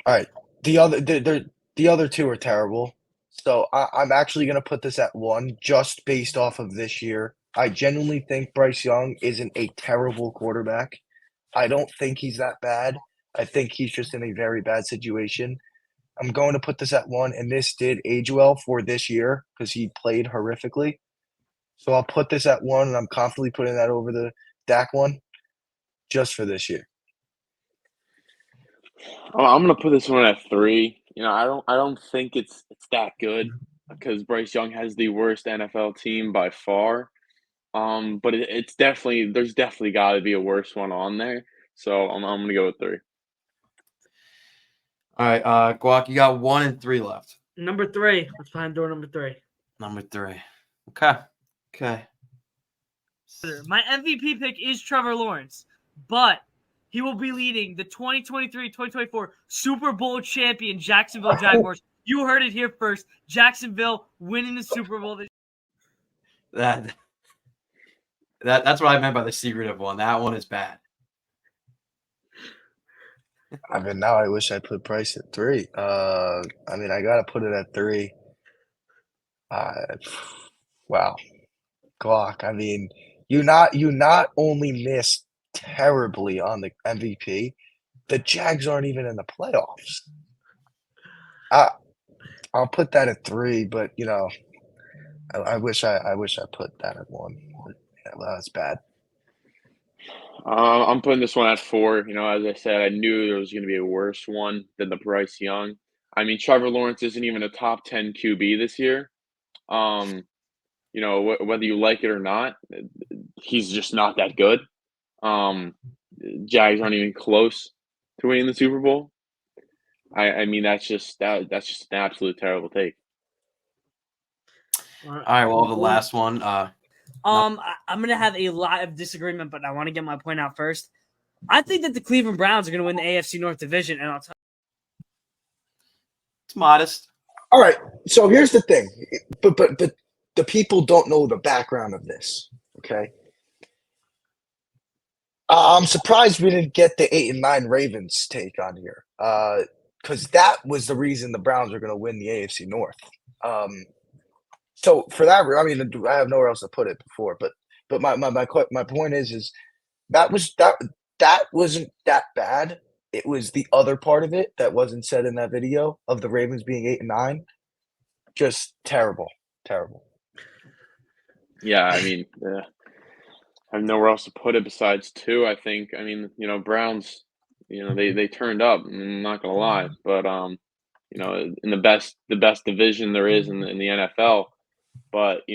right. The other 2 are terrible. So I'm actually going to put this at 1 just based off of this year. I genuinely think Bryce Young isn't a terrible quarterback. I don't think he's that bad. I think he's just in a very bad situation. I'm going to put this at 1, and this did age well for this year because he played horrifically. So I'll put this at 1, and I'm confidently putting that over the Dak one just for this year. I'm gonna put this one at 3. I don't think it's that good because Bryce Young has the worst NFL team by far. But there's definitely got to be a worse one on there. So I'm gonna go with 3. All right, Guac, you got 1 and 3 left. Number 3. Let's find door number 3. Number 3. Okay. My MVP pick is Trevor Lawrence, but he will be leading the 2023-2024 Super Bowl champion Jacksonville Jaguars. You heard it here first. Jacksonville winning the Super Bowl. That's what I meant by the secretive one. That one is bad. I mean, now I wish I put Price at 3. I mean, I gotta put it at 3. Wow, Glock. I mean, you not only missed terribly on the MVP, the Jags aren't even in the playoffs. I'll put that at 3, but I wish I put that at 1. Yeah, well, that's bad. I'm putting this one at 4. As I said, I knew there was going to be a worse one than the Bryce Young. I mean, Trevor Lawrence isn't even a top 10 QB this year. Whether you like it or not, he's just not that good. Jags aren't even close to winning the Super Bowl. I mean, that's just an absolute terrible take. All right, well, the last one. I'm gonna have a lot of disagreement, but I want to get my point out first. I think that the Cleveland Browns are gonna win the AFC North Division, and I'll tell you. It's modest. All right, so here's the thing, but the people don't know the background of this. Okay, I'm surprised we didn't get the 8 and 9 Ravens take on here, because that was the reason the Browns are going to win the AFC North. So for that, I mean, I have nowhere else to put it before, but my point is that wasn't that bad. It was the other part of it that wasn't said in that video of the Ravens being 8 and 9, just terrible. Yeah, I mean, I have nowhere else to put it besides 2. I think. I mean, Browns, they turned up. I'm not gonna lie, but in the best division there is in the NFL. But I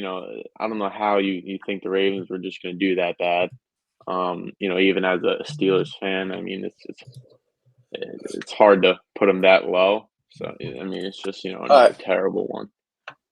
don't know how you think the Ravens were just going to do that bad. Even as a Steelers fan, I mean, it's hard to put them that low. So I mean, it's just another terrible one.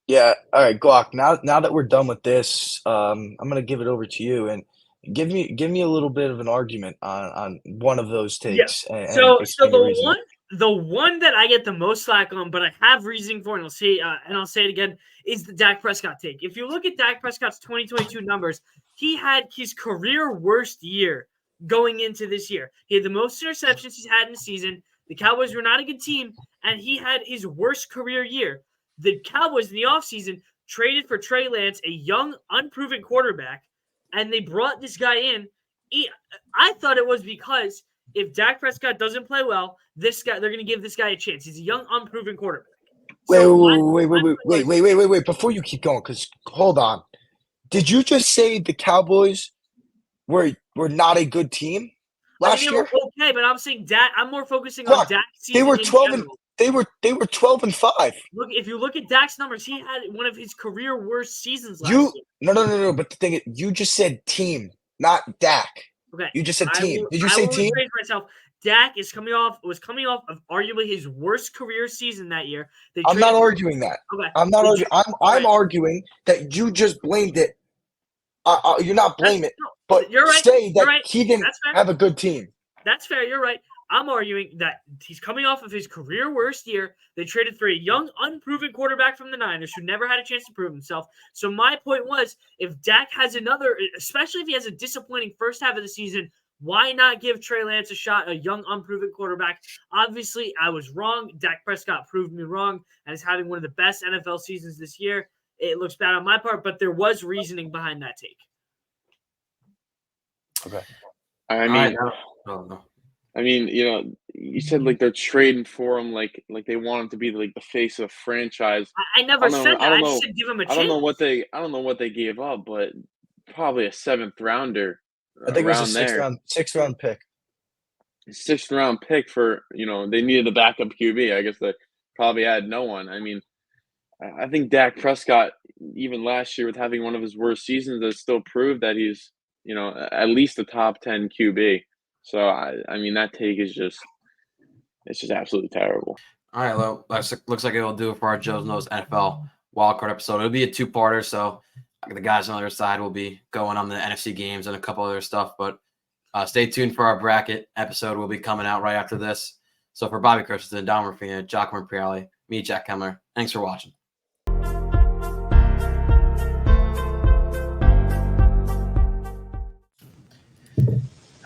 Yeah. All right, Glock. Now that we're done with this, I'm gonna give it over to you and give me a little bit of an argument on one of those takes. Yeah. And So explain your reasoning. the one that I get the most slack on, but I have reasoning for, and I'll say it again, is the Dak Prescott take. If you look at Dak Prescott's 2022 numbers, he had his career worst year going into this year. He had the most interceptions he's had in the season. The Cowboys were not a good team, and he had his worst career year. The Cowboys in the offseason traded for Trey Lance, a young, unproven quarterback, and they brought this guy in. I thought it was because if Dak Prescott doesn't play well, they're going to give this guy a chance. He's a young, unproven quarterback. Wait. Before you keep going, because hold on. Did you just say the Cowboys were not a good team last year? Okay, but I'm saying Dak. I'm more focusing on Dak's season. They were 12 and 5. Look, if you look at Dak's numbers, he had one of his career worst seasons last year. No. But the thing is, you just said team, not Dak. Okay. You just said team. Did you say team? Dak was coming off of arguably his worst career season that year. I'm not arguing that. Okay. I'm not arguing. I'm arguing that you just blamed it. You're not blaming it, but you're right. Say that he didn't have a good team. That's fair. You're right. I'm arguing that he's coming off of his career worst year. They traded for a young, unproven quarterback from the Niners who never had a chance to prove himself. So my point was, if Dak has especially if he has a disappointing first half of the season, why not give Trey Lance a shot, a young, unproven quarterback? Obviously, I was wrong. Dak Prescott proved me wrong and is having one of the best NFL seasons this year. It looks bad on my part, but there was reasoning behind that take. Okay. I mean, you said like they're trading for him, like they want him to be like the face of the franchise. I never said that. I just said give him a chance. I don't know what they gave up, but probably a 7th rounder. I think it was a 6th round pick. 6th round pick for they needed a backup QB. I guess they probably had no one. I mean, I think Dak Prescott, even last year with having one of his worst seasons, has still proved that he's at least a top 10 QB. So I mean that take is it's just absolutely terrible. All right, well, looks like it'll do it for our Joe's Knows NFL Wildcard episode. It'll be a two-parter, so the guys on the other side will be going on the NFC games and a couple other stuff. But stay tuned for our bracket episode. Will be coming out right after this. So for Bobby Christensen, Don Rafina, Giacomo Priali, me, Jack Kemmler, thanks for watching.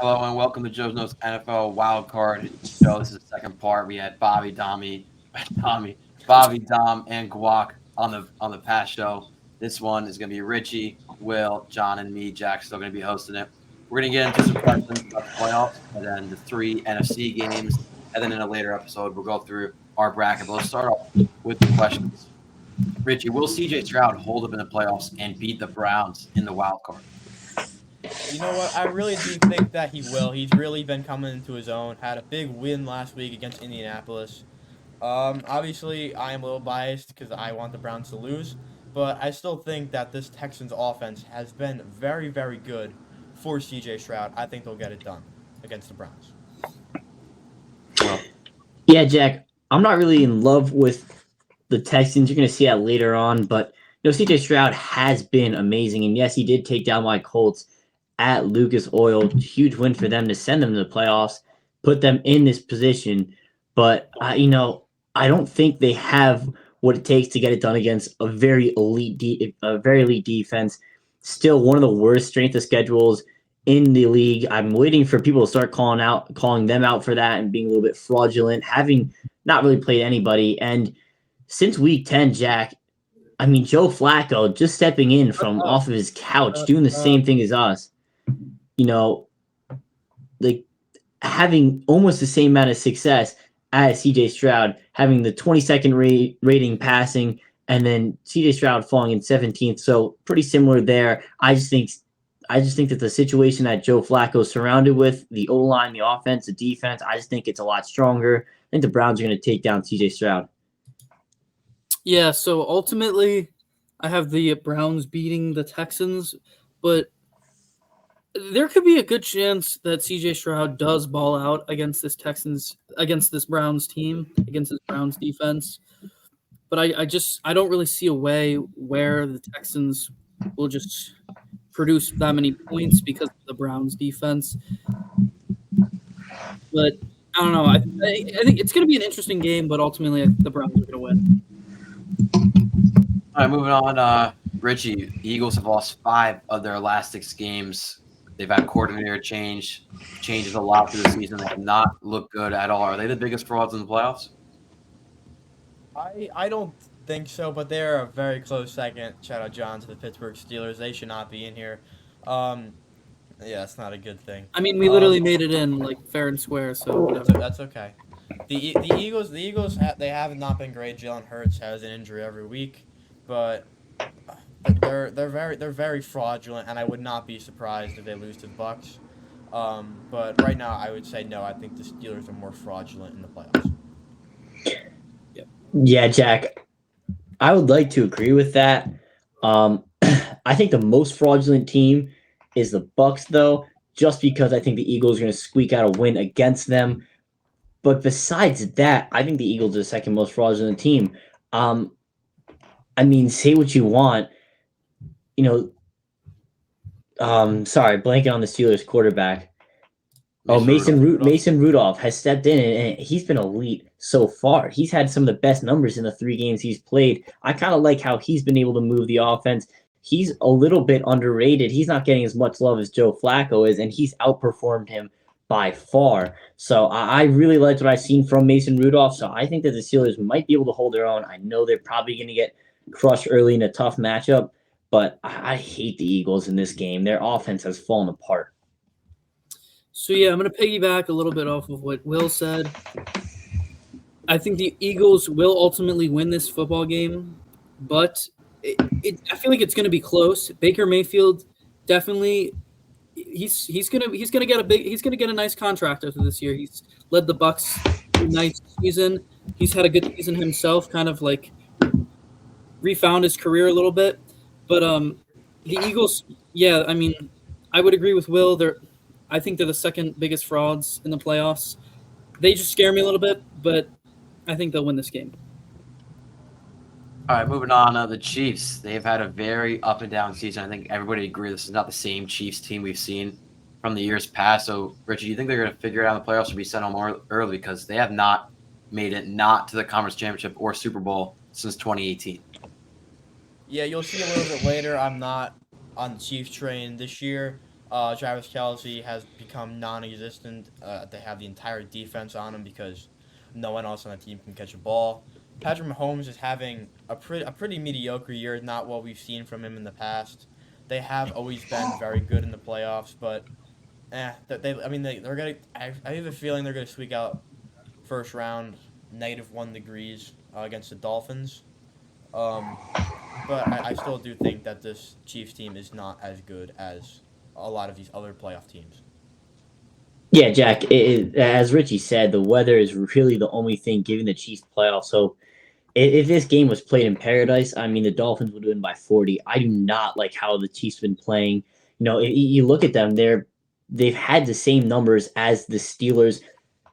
Hello and welcome to Joe's Knows NFL Wildcard show. This is the second part. We had Bobby, Dom, and Guac on the past show. This one is going to be Richie, Will, John, and me. Jack's still going to be hosting it. We're going to get into some questions about the playoffs and then the 3 NFC games. And then in a later episode, we'll go through our bracket. But let's start off with the questions. Richie, will CJ Stroud hold up in the playoffs and beat the Browns in the wild card? You know what? I really do think that he will. He's really been coming into his own. Had a big win last week against Indianapolis. Obviously, I am a little biased because I want the Browns to lose. But I still think that this Texans offense has been very, very good for CJ Stroud. I think they'll get it done against the Browns. Yeah, Jack, I'm not really in love with the Texans. You're going to see that later on. But, CJ Stroud has been amazing. And, yes, he did take down my Colts at Lucas Oil. Huge win for them to send them to the playoffs, put them in this position. But, I don't think they have what it takes to get it done against a very elite defense. Still one of the worst strength of schedules in the league. I'm waiting for people to start calling them out for that and being a little bit fraudulent, having not really played anybody. And since week 10, Jack, Joe Flacco just stepping in from off of his couch, doing the same thing as us, like having almost the same amount of success as CJ Stroud, having the 22nd rating passing, and then CJ Stroud falling in 17th. So pretty similar there. I just think that the situation that Joe Flacco is surrounded with, the O-line, the offense, the defense, I just think it's a lot stronger. I think the Browns are going to take down CJ Stroud. Yeah, so ultimately I have the Browns beating the Texans, but there could be a good chance that CJ Stroud does ball out against this Browns team, against this Browns defense. But I don't really see a way where the Texans will just produce that many points because of the Browns defense. But I don't know. I think it's going to be an interesting game, but ultimately the Browns are going to win. All right, moving on. Richie, the Eagles have lost 5 of their last 6 games. They've had coordinator changes a lot through the season. They have not looked good at all. Are they the biggest frauds in the playoffs? I don't think so, but they're a very close second. Shout out John to the Pittsburgh Steelers. They should not be in here. Yeah, it's not a good thing. We literally made it in fair and square, so whatever. That's okay. The Eagles they have not been great. Jalen Hurts has an injury every week, but they're very fraudulent, and I would not be surprised if they lose to the Bucs. But right now, I would say no. I think the Steelers are more fraudulent in the playoffs. Yeah, Jack, I would like to agree with that. I think the most fraudulent team is the Bucs, though, just because I think the Eagles are going to squeak out a win against them. But besides that, I think the Eagles are the second most fraudulent team. Say what you want. Sorry, blanking on the Steelers quarterback. Mason Rudolph has stepped in, and he's been elite so far. He's had some of the best numbers in the 3 games he's played. I kind of like how he's been able to move the offense. He's a little bit underrated. He's not getting as much love as Joe Flacco is, and he's outperformed him by far. So I really liked what I've seen from Mason Rudolph. So I think that the Steelers might be able to hold their own. I know they're probably going to get crushed early in a tough matchup, but I hate the Eagles in this game. Their offense has fallen apart. So, yeah, I'm going to piggyback a little bit off of what Will said. I think the Eagles will ultimately win this football game, but I feel like it's going to be close. Baker Mayfield definitely he's going to get a nice contract after this year. He's led the Bucs a nice season. He's had a good season himself, kind of refound his career a little bit. But the Eagles, yeah, I would agree with Will. I think they're the second biggest frauds in the playoffs. They just scare me a little bit, but I think they'll win this game. All right, moving on. The Chiefs, they've had a very up and down season. I think everybody agrees this is not the same Chiefs team we've seen from the years past. So, Richie, do you think they're going to figure it out in the playoffs or be sent home early? Because they have not made it not to the conference championship or Super Bowl since 2018. Yeah, you'll see a little bit later. I'm not on the Chiefs train this year. Travis Kelce has become non-existent. They have the entire defense on him because no one else on the team can catch a ball. Patrick Mahomes is having a pretty mediocre year, not what we've seen from him in the past. They have always been very good in the playoffs, but they're gonna. I have a feeling they're gonna squeak out first round, -1 degrees against the Dolphins. But I still do think that this Chiefs team is not as good as a lot of these other playoff teams. Yeah, Jack, as Richie said, the weather is really the only thing giving the Chiefs playoffs hope. If this game was played in paradise, I mean, the Dolphins would win by 40. I do not like how the Chiefs have been playing. You look at them, they've had the same numbers as the Steelers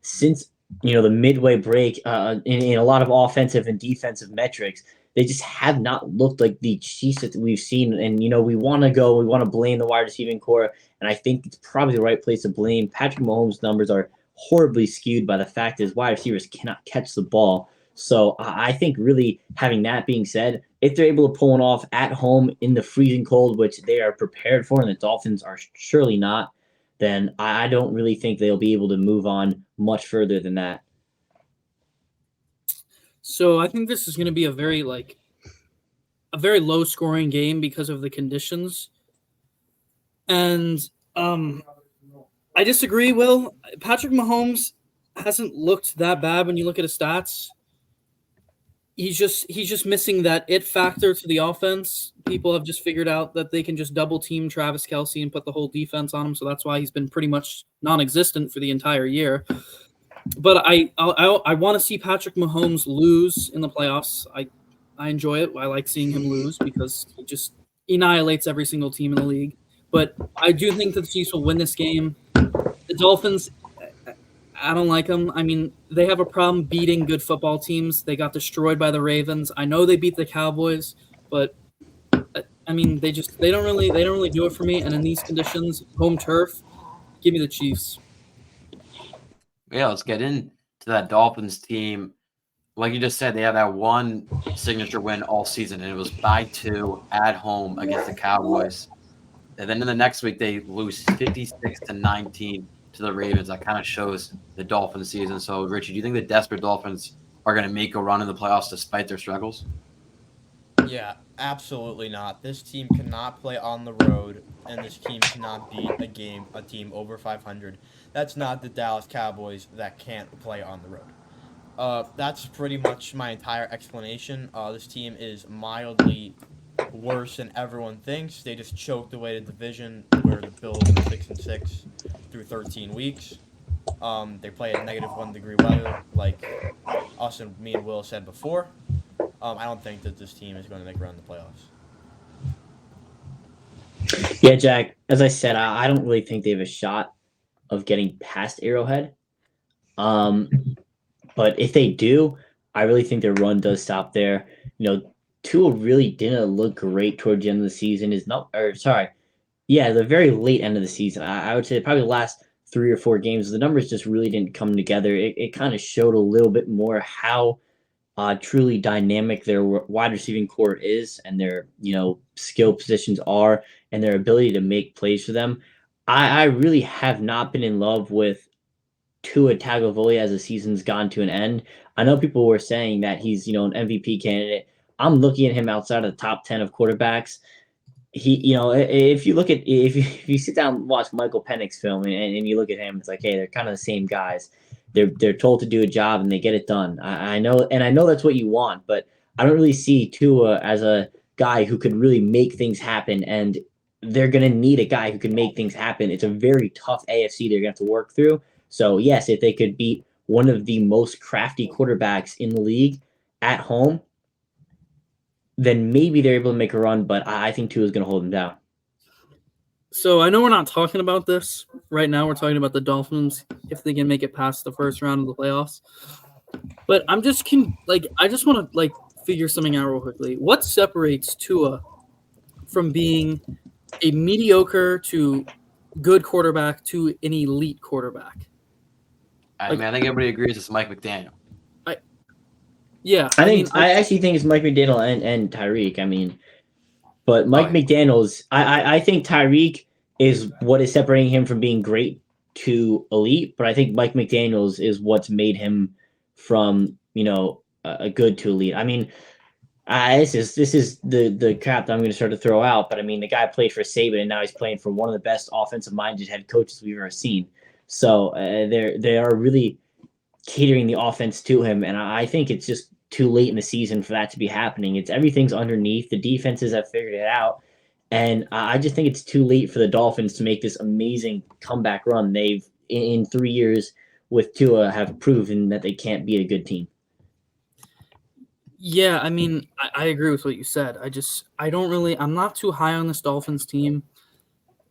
since, the midway break in a lot of offensive and defensive metrics. They just have not looked like the Chiefs that we've seen. And, we want to blame the wide receiving core. And I think it's probably the right place to blame. Patrick Mahomes' numbers are horribly skewed by the fact that his wide receivers cannot catch the ball. So I think really having that being said, if they're able to pull one off at home in the freezing cold, which they are prepared for, and the Dolphins are surely not, then I don't really think they'll be able to move on much further than that. So I think this is going to be a very low scoring game because of the conditions. And I disagree, Will. Patrick Mahomes hasn't looked that bad when you look at his stats. He's just missing that it factor to the offense. People have just figured out that they can just double team Travis Kelce and put the whole defense on him. So that's why he's been pretty much non-existent for the entire year. But I want to see Patrick Mahomes lose in the playoffs. I enjoy it. I like seeing him lose because he just annihilates every single team in the league. But I do think that the Chiefs will win this game. The Dolphins, I don't like them. I mean, they have a problem beating good football teams. They got destroyed by the Ravens. I know they beat the Cowboys, but I mean, they don't really do it for me. And in these conditions, home turf, give me the Chiefs. Yeah, let's get into that Dolphins team. Like you just said, they have that one signature win all season, and it was by 2 at home against the Cowboys. And then in the next week, they lose 56-19 to the Ravens. That kind of shows the Dolphins season. So, Richie, do you think the desperate Dolphins are going to make a run in the playoffs despite their struggles? Yeah, absolutely not. This team cannot play on the road, and this team cannot beat a team over 500. That's not the Dallas Cowboys that can't play on the road. That's pretty much my entire explanation. This team is mildly worse than everyone thinks. They just choked away the division where the Bills are 6-6 through 13 weeks. They play at -1 degree weather, like us and me and Will said before. I don't think that this team is going to make a run in the playoffs. Yeah, Jack, as I said, I don't really think they have a shot of getting past Arrowhead. But if they do, I really think their run does stop there. Tua really didn't look great toward the end of the season. The very late end of the season. I would say probably the last 3 or 4 games, the numbers just really didn't come together. It kind of showed a little bit more how truly dynamic their wide receiving core is, and their skill positions are, and their ability to make plays for them. I really have not been in love with Tua Tagovailoa as the season's gone to an end. I know people were saying that he's an MVP candidate. I'm looking at him outside of the top 10 of quarterbacks. If you sit down and watch Michael Penix's film and you look at him, it's like, hey, they're kind of the same guys. They're told to do a job and they get it done. I know that's what you want, but I don't really see Tua as a guy who could really make things happen, and they're going to need a guy who can make things happen. It's a very tough AFC they're going to have to work through. So, yes, if they could beat one of the most crafty quarterbacks in the league at home, then maybe they're able to make a run, but I think Tua is going to hold them down. So I know we're not talking about this right now. We're talking about the Dolphins, if they can make it past the first round of the playoffs. But I'm just I just want to figure something out real quickly. What separates Tua from being a mediocre to good quarterback to an elite quarterback? I mean, I think everybody agrees it's Mike McDaniel. Yeah, I actually think it's Mike McDaniel and Tyreek. I mean, but Mike McDaniel's. I think Tyreek is what is separating him from being great to elite. But I think Mike McDaniel's is what's made him from a good to elite. I mean, this is the crap that I'm going to start to throw out. But I mean, the guy played for Saban, and now he's playing for one of the best offensive-minded head coaches we've ever seen. So they are really catering the offense to him, and I think it's just too late in the season for that to be happening. Everything's underneath. The defenses have figured it out, and I just think it's too late for the Dolphins to make this amazing comeback run. They've in 3 years with Tua have proven that they can't be a good team. Yeah, I mean, I agree with what you said. I'm not too high on this Dolphins team.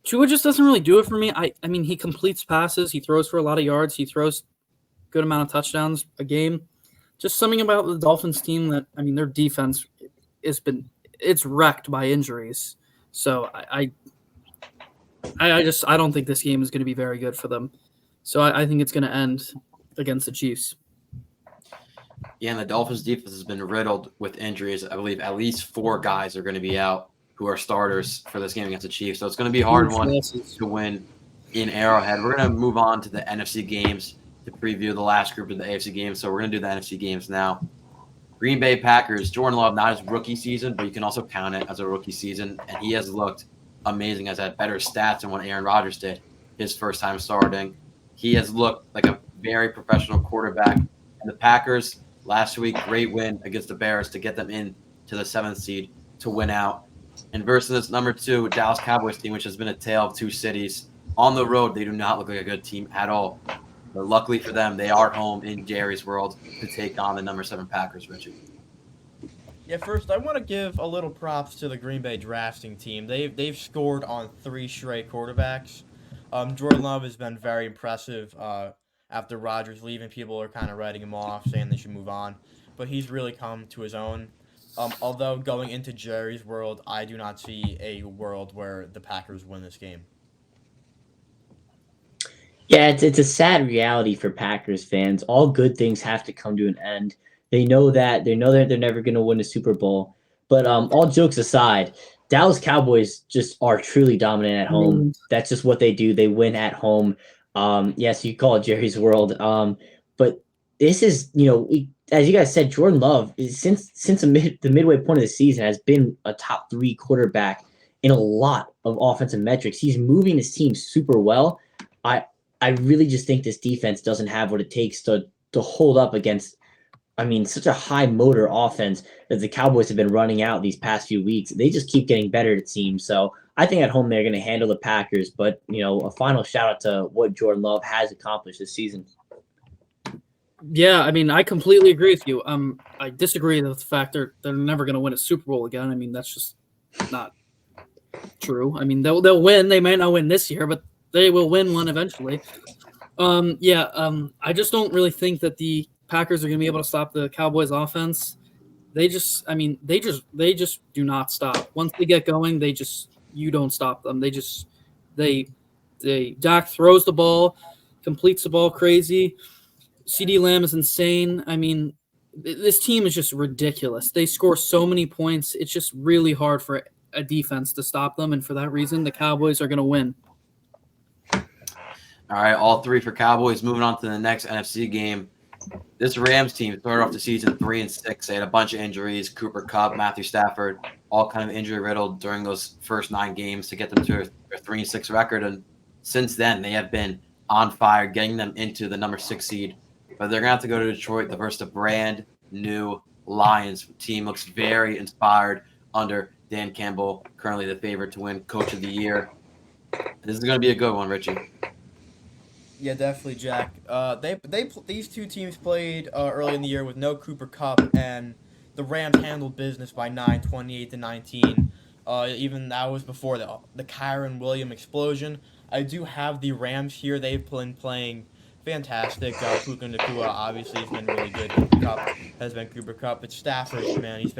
Tua just doesn't really do it for me. I mean, he completes passes. He throws for a lot of yards. He throws good amount of touchdowns a game. Just something about the Dolphins team that, I mean, their defense it's wrecked by injuries. So I don't think this game is going to be very good for them. So I think it's going to end against the Chiefs. Yeah, and the Dolphins defense has been riddled with injuries. I believe at least 4 guys are going to be out who are starters for this game against the Chiefs. So it's going to be a hard one to win in Arrowhead. We're going to move on to the NFC games to preview the last group of the AFC games. So we're going to do the NFC games now. Green Bay Packers, Jordan Love, not his rookie season, but you can also count it as a rookie season. And he has looked amazing, has had better stats than what Aaron Rodgers did his first time starting. He has looked like a very professional quarterback. And the Packers, last week, great win against the Bears to get them in to the 7th seed to win out. And versus this number 2 Dallas Cowboys team, which has been a tale of 2 cities. On the road, they do not look like a good team at all. But luckily for them, they are home in Jerry's World to take on the number 7 Packers, Richie. Yeah, first, I want to give a little props to the Green Bay drafting team. They've scored on 3 straight quarterbacks. Jordan Love has been very impressive. After Rodgers leaving, people are kind of writing him off, saying they should move on. But he's really come to his own. Although going into Jerry's World, I do not see a world where the Packers win this game. Yeah, it's a sad reality for Packers fans. All good things have to come to an end. They know that they're never going to win a Super Bowl. But all jokes aside, Dallas Cowboys just are truly dominant at home. That's just what they do. They win at home. Yes, you call it Jerry's World. But this is, as you guys said, Jordan Love is since the midway point of the season has been a top 3 quarterback in a lot of offensive metrics. He's moving his team super well. I really just think this defense doesn't have what it takes to hold up against, such a high motor offense that the Cowboys have been running out these past few weeks. They just keep getting better, it seems. So I think at home they're going to handle the Packers. But, a final shout out to what Jordan Love has accomplished this season. Yeah, I completely agree with you. I disagree with the fact they're never going to win a Super Bowl again. That's just not true. They'll win. They might not win this year, but they will win one eventually. I just don't really think that the Packers are going to be able to stop the Cowboys offense. They just do not stop. Once they get going, you don't stop them. Dak throws the ball, completes the ball crazy. CeeDee Lamb is insane. This team is just ridiculous. They score so many points. It's just really hard for a defense to stop them, and for that reason, the Cowboys are going to win. All right, all 3 for Cowboys. Moving on to the next NFC game. This Rams team started off the season 3-6. They had a bunch of injuries. Cooper Kupp, Matthew Stafford, all kind of injury riddled during those first 9 games to get them to a 3-6 record. And since then, they have been on fire, getting them into the number 6 seed. But they're going to have to go to Detroit versus the brand new Lions. The team looks very inspired under Dan Campbell, currently the favorite to win Coach of the Year. This is going to be a good one, Richie. Yeah, definitely, Jack. These 2 teams played early in the year with no Cooper Kupp, and the Rams handled business by 9, 28-19. Even that was before the Kyron Williams explosion. I do have the Rams here. They've been playing fantastic. Puka Nacua obviously has been really good. Cooper Kupp has been Cooper Kupp. But Stafford, man, he's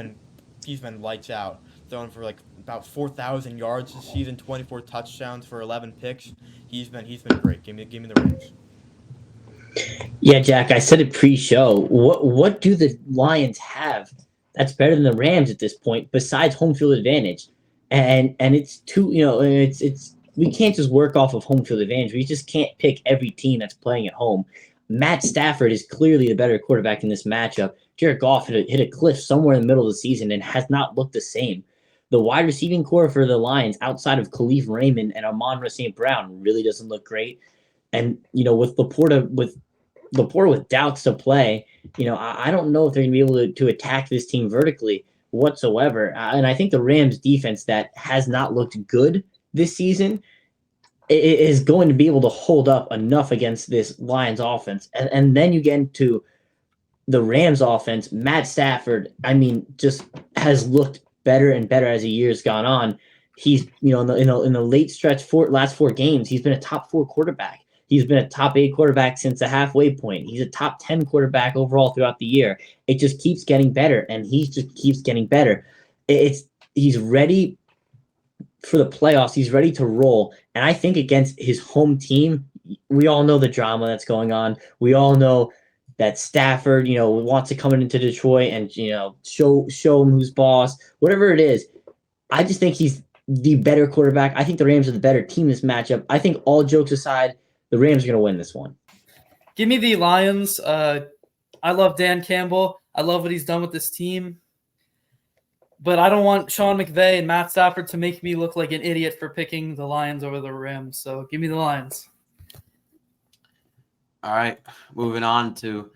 been lights out. Throwing for like about 4,000 yards this season, 24 touchdowns for 11 picks. He's been great. Give me the Rams. Yeah, Jack, I said it pre-show. What do the Lions have that's better than the Rams at this point besides home field advantage? And it's too, it's we can't just work off of home field advantage. We just can't pick every team that's playing at home. Matt Stafford is clearly the better quarterback in this matchup. Jared Goff hit a cliff somewhere in the middle of the season and has not looked the same. The wide receiving core for the Lions, outside of Khalif Raymond and Amon-Ra St. Brown, really doesn't look great. And with Laporta with doubts to play, I don't know if they're going to be able to attack this team vertically whatsoever. And I think the Rams defense that has not looked good this season is going to be able to hold up enough against this Lions offense. And then you get into the Rams offense. Matt Stafford, just has looked better and better as the year's gone on. He's, in the late stretch last 4 games, he's been a top 4 quarterback. He's been a top 8 quarterback since the halfway point. He's a top 10 quarterback overall throughout the year. It just keeps getting better, and he just keeps getting better. He's ready for the playoffs. He's ready to roll. And I think against his home team, we all know the drama that's going on. We all know that Stafford, wants to come into Detroit and, show him who's boss, whatever it is. I just think he's the better quarterback. I think the Rams are the better team in this matchup. I think all jokes aside, the Rams are going to win this one. Give me the Lions. I love Dan Campbell. I love what he's done with this team. But I don't want Sean McVay and Matt Stafford to make me look like an idiot for picking the Lions over the Rams. So give me the Lions. All right, moving on to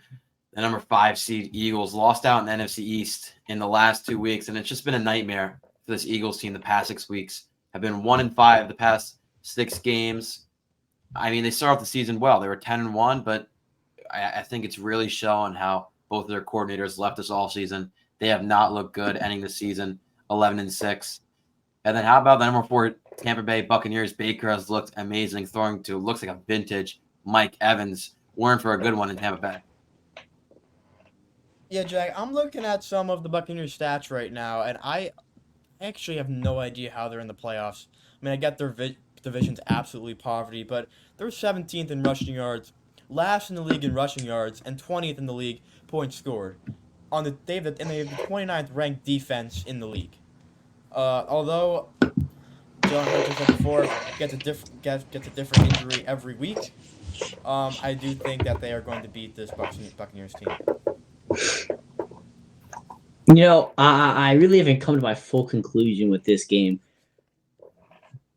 the number 5 seed Eagles. Lost out in the NFC East in the last 2 weeks, and it's just been a nightmare for this Eagles team the past 6 weeks. Have been 1-5 the past 6 games. They started off the season well. They were 10-1, but I think it's really showing how both of their coordinators left us all season. They have not looked good ending the season 11-6. And then how about the number 4 Tampa Bay Buccaneers? Baker has looked amazing, throwing to looks like a vintage Mike Evans. We're in for a good one in Tampa Bay. Yeah, Jack, I'm looking at some of the Buccaneers stats right now, and I actually have no idea how they're in the playoffs. I get their division's absolutely poverty, but they're 17th in rushing yards, last in the league in rushing yards, and 20th in the league points scored. They have the 29th ranked defense in the league. Although John Hurts said before gets a different injury every week, I do think that they are going to beat this Buccaneers team. I really haven't come to my full conclusion with this game.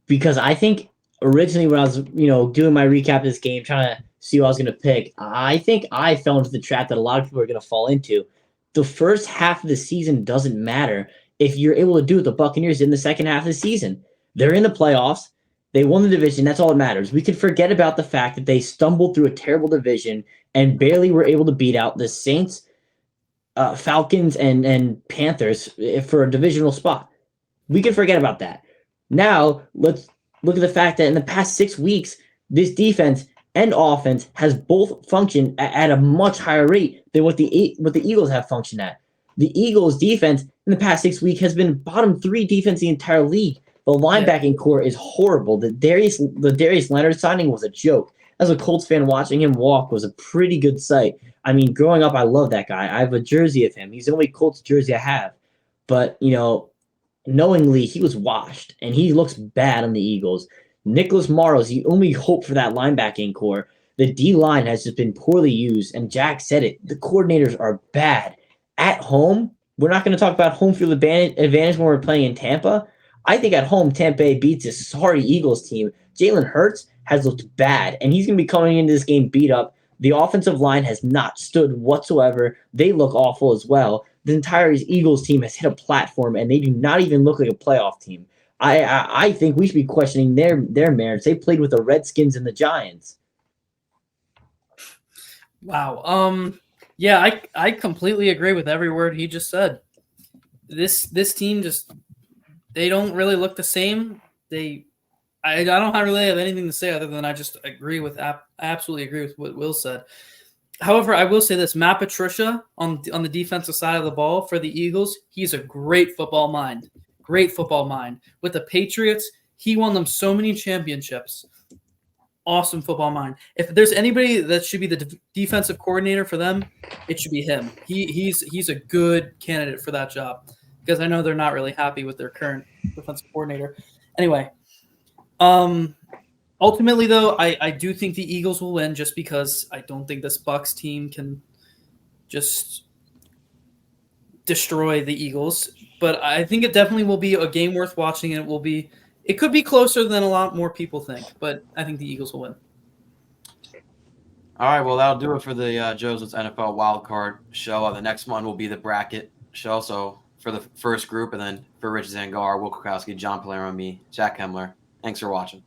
Because I think originally when I was, doing my recap of this game, trying to see who I was going to pick, I think I fell into the trap that a lot of people are going to fall into. The first half of the season doesn't matter if you're able to do what the Buccaneers did in the second half of the season. They're in the playoffs. They won the division. That's all that matters. We could forget about the fact that they stumbled through a terrible division and barely were able to beat out the Saints, Falcons, and Panthers for a divisional spot. We can forget about that. Now, let's look at the fact that in the past 6 weeks, this defense and offense has both functioned at a much higher rate than what the Eagles have functioned at. The Eagles' defense in the past 6 weeks has been bottom 3 defense in the entire league. The linebacking core is horrible. The Darius Leonard signing was a joke. As a Colts fan, watching him walk was a pretty good sight. Growing up, I love that guy. I have a jersey of him. He's the only Colts jersey I have. But, knowingly, he was washed, and he looks bad on the Eagles. Nicholas Morrow's the only hope for that linebacking core. The D-line has just been poorly used, and Jack said it. The coordinators are bad. At home, we're not going to talk about home field advantage when we're playing in Tampa. I think at home, Tampa Bay beats this sorry Eagles team. Jalen Hurts has looked bad, and he's going to be coming into this game beat up. The offensive line has not stood whatsoever. They look awful as well. The entire Eagles team has hit a platform, and they do not even look like a playoff team. I think we should be questioning their merits. They played with the Redskins and the Giants. Wow. Yeah, I completely agree with every word he just said. This team they don't really look the same. They I don't really have anything to say other than I just absolutely agree with what Will said. However, I will say this: Matt Patricia on the defensive side of the ball for the Eagles, he's a great football mind. Great football mind. With the Patriots, he won them so many championships. Awesome football mind. If there's anybody that should be the defensive coordinator for them, it should be him. He's a good candidate for that job because I know they're not really happy with their current defensive coordinator. Anyway, ultimately though, I do think the Eagles will win just because I don't think this Bucs team can just destroy the Eagles. But I think it definitely will be a game worth watching, and it could be closer than a lot more people think, but I think the Eagles will win. All right, well, that'll do it for the Joseph's NFL Wildcard show. The next one will be the bracket show. So for the first group, and then for Rich Zangar, Will Kukowski, John Palermo, me, Jack Hemler. Thanks for watching.